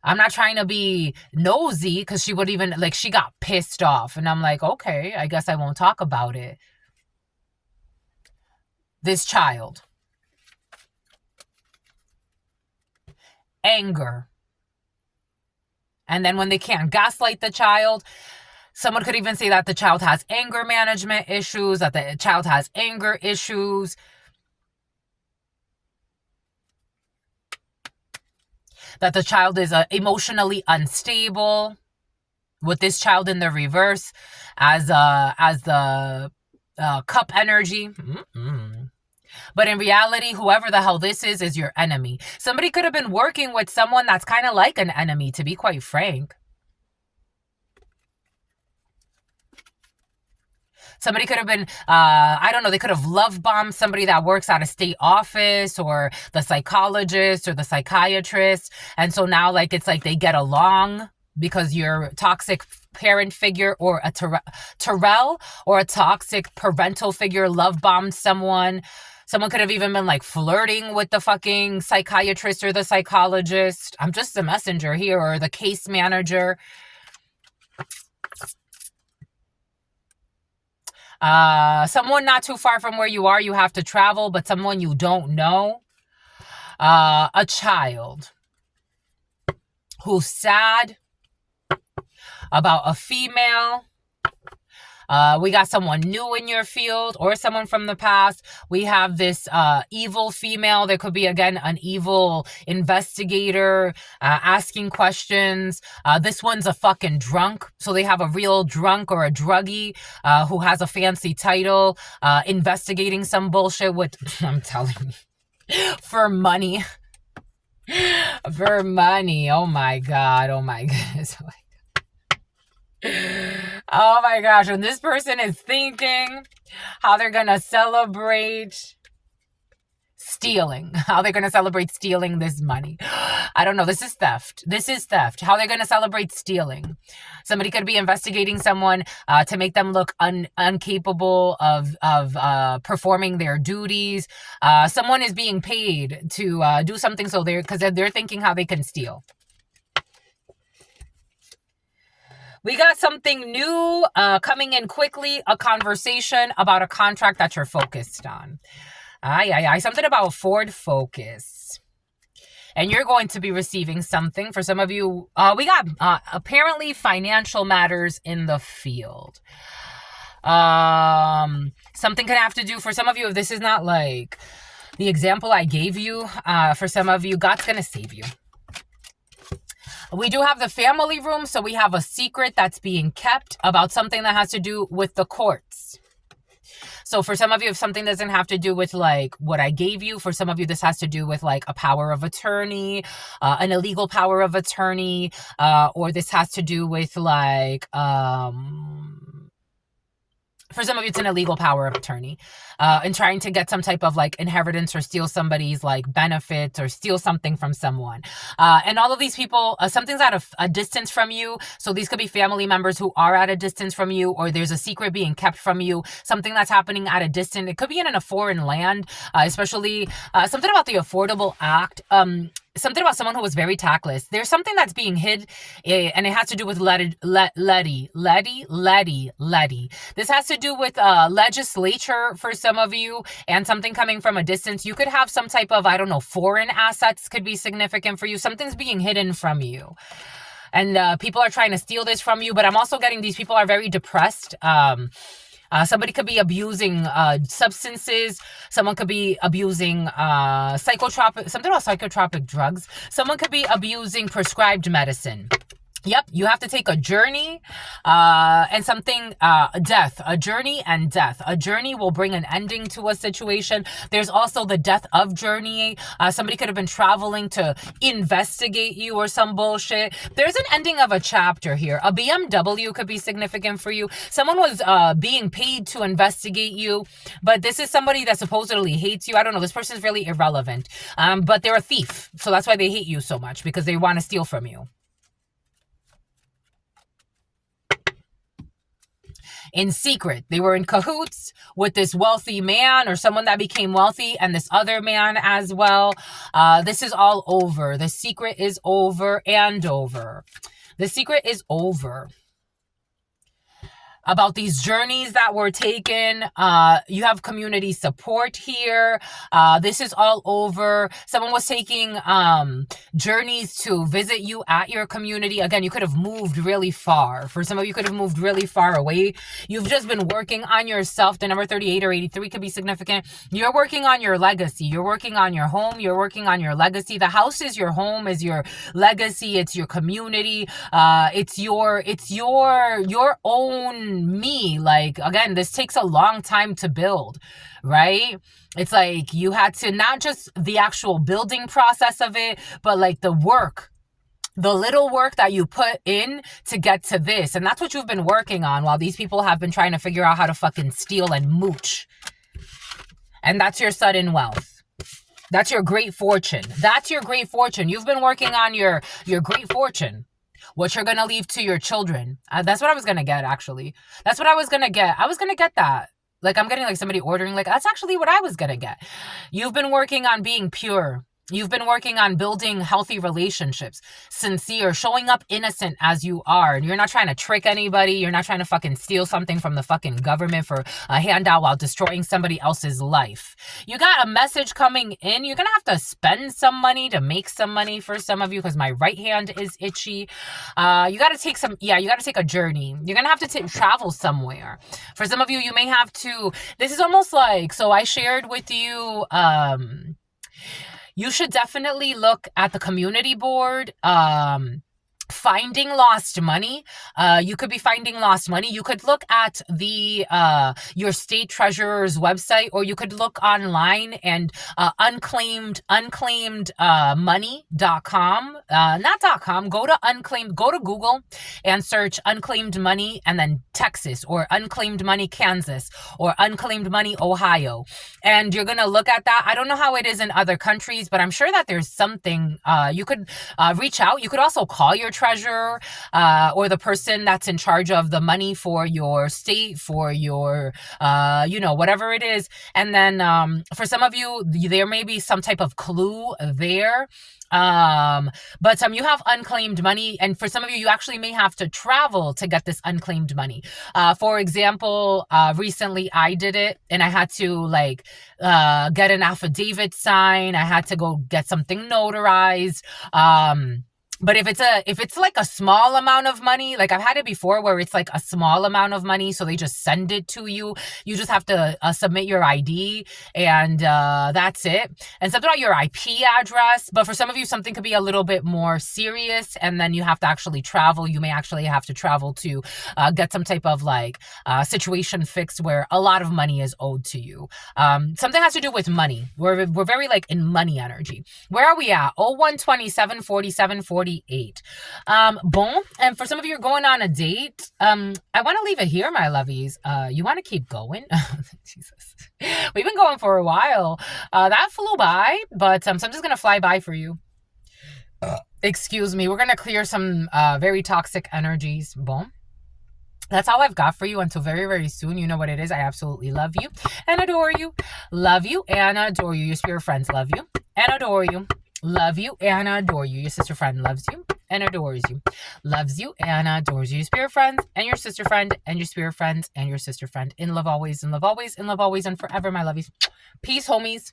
I'm not trying to be nosy, because she would even, like, she got pissed off. And I'm like, okay, I guess I won't talk about it. This child. Anger. And then when they can't gaslight the child, someone could even say that the child has anger management issues, that the child has anger issues. That the child is emotionally unstable. With this child in the reverse as the cup energy. But in reality, whoever the hell this is your enemy. Somebody could have been working with someone that's kind of like an enemy, to be quite frank. Somebody could have been, I don't know, they could have love bombed somebody that works at a state office, or the psychologist or the psychiatrist. And so now, like, it's like they get along because your toxic parent figure or a Terrell or a toxic parental figure love bombed someone. Someone could have even been like flirting with the fucking psychiatrist or the psychologist. I'm just the messenger here, or the case manager. Someone not too far from where you are, you have to travel, but someone you don't know. A child who's sad about a female. We got someone new in your field or someone from the past. We have this evil female. There could be, again, an evil investigator asking questions. This one's a fucking drunk. So they have a real drunk or a druggie who has a fancy title, investigating some bullshit with, I'm telling you, for money. For money. Oh my God. Oh my goodness. Oh my gosh. And this person is thinking how they're going to celebrate stealing. How they're going to celebrate stealing this money. I don't know. This is theft. This is theft. How they're going to celebrate stealing. Somebody could be investigating someone to make them look incapable of performing their duties. Someone is being paid to do something, so because they're thinking how they can steal. We got something new coming in quickly, a conversation about a contract that you're focused on. Something about Ford Focus. And you're going to be receiving something. For some of you, we got apparently financial matters in the field. Something can have to do, for some of you, if this is not like the example I gave you, for some of you, God's going to save you. We do have the family room, so we have a secret that's being kept about something that has to do with the courts. So for some of you, if something doesn't have to do with like what I gave you, for some of you, this has to do with like a power of attorney, an illegal power of attorney, or this has to do with like, for some of you, it's an illegal power of attorney, and trying to get some type of like inheritance or steal somebody's like benefits or steal something from someone. And all of these people, something's at a distance from you. So these could be family members who are at a distance from you, or there's a secret being kept from you, something that's happening at a distance. It could be in a foreign land, especially something about the Affordable Act. Something about someone who was very tactless. There's something that's being hid, and it has to do with Letty. This has to do with legislature for some of you, and something coming from a distance. You could have some type of, I don't know, foreign assets could be significant for you. Something's being hidden from you. And people are trying to steal this from you, but I'm also getting these people are very depressed. Somebody could be abusing substances. Someone could be abusing something about psychotropic drugs. Someone could be abusing prescribed medicine. Yep, you have to take a journey and something, death, a journey and death. A journey will bring an ending to a situation. There's also the death of journey. Somebody could have been traveling to investigate you or some bullshit. There's an ending of a chapter here. A BMW could be significant for you. Someone was being paid to investigate you, but this is somebody that supposedly hates you. I don't know. This person's really irrelevant, but they're a thief. So that's why they hate you so much, because they want to steal from you. In secret, they were in cahoots with this wealthy man or someone that became wealthy, and this other man as well. This is all over. The secret is over and over. The secret is over. About these journeys that were taken. You have community support here. This is all over. Someone was taking journeys to visit you at your community. Again, you could have moved really far. For some of you, could have moved really far away. You've just been working on yourself. The number 38 or 83 could be significant. You're working on your legacy. You're working on your home. You're working on your legacy. The house is your home, is your legacy. It's your community. It's your own me. Like, again, this takes a long time to build, right? It's like you had to, not just the actual building process of it, but like the work, the little work that you put in to get to this. And that's what you've been working on while these people have been trying to figure out how to fucking steal and mooch. And that's your sudden wealth. That's your great fortune. That's your great fortune. You've been working on your great fortune. What you're going to leave to your children. That's what I was going to get, actually. That's what I was going to get. I was going to get that. Like, I'm getting like somebody ordering, like, that's actually what I was going to get. You've been working on being pure. You've been working on building healthy relationships, sincere, showing up innocent as you are. You're not trying to trick anybody. You're not trying to fucking steal something from the fucking government for a handout while destroying somebody else's life. You got a message coming in. You're going to have to spend some money to make some money for some of you, because my right hand is itchy. You got to take you got to take a journey. You're going to have to travel somewhere. For some of you, you may have to, this is almost like, so I shared with you, you should definitely look at the community board, finding lost money. You could be finding lost money. You could look at the your state treasurer's website, or you could look online and unclaimed money.com, not .com. Go to Google and search unclaimed money, and then Texas, or unclaimed money Kansas, or unclaimed money Ohio. And you're going to look at that. I don't know how it is in other countries, but I'm sure that there's something you could reach out. You could also call your treasurer, or the person that's in charge of the money for your state, for your, whatever it is. And then for some of you, there may be some type of clue there. But you have unclaimed money, and for some of you, you actually may have to travel to get this unclaimed money. For example, recently I did it, and I had to get an affidavit signed. I had to go get something notarized. But if it's like a small amount of money, like I've had it before where it's like a small amount of money, so they just send it to you. You just have to submit your ID, and that's it. And something about your IP address. But for some of you, something could be a little bit more serious, and then you have to actually travel. You may actually have to travel to get some type of like situation fixed where a lot of money is owed to you. Something has to do with money. We're very like in money energy. Where are we at? 0127 47 48. Bon. And for some of you are going on a date, I want to leave it here, my lovies. You want to keep going? Jesus. We've been going for a while. That flew by, but so I'm just going to fly by for you. Excuse me. We're going to clear some very toxic energies. Bon. That's all I've got for you until very, very soon. You know what it is. I absolutely love you and adore you. Love you and adore you. Your spirit friends love you and adore you. Love you and adore you. Your sister friend loves you and adores you. Loves you and adores you. Your spirit friends and your sister friend and your spirit friends and your sister friend. In love always, in love always, in love always and forever, my lovies. Peace, homies.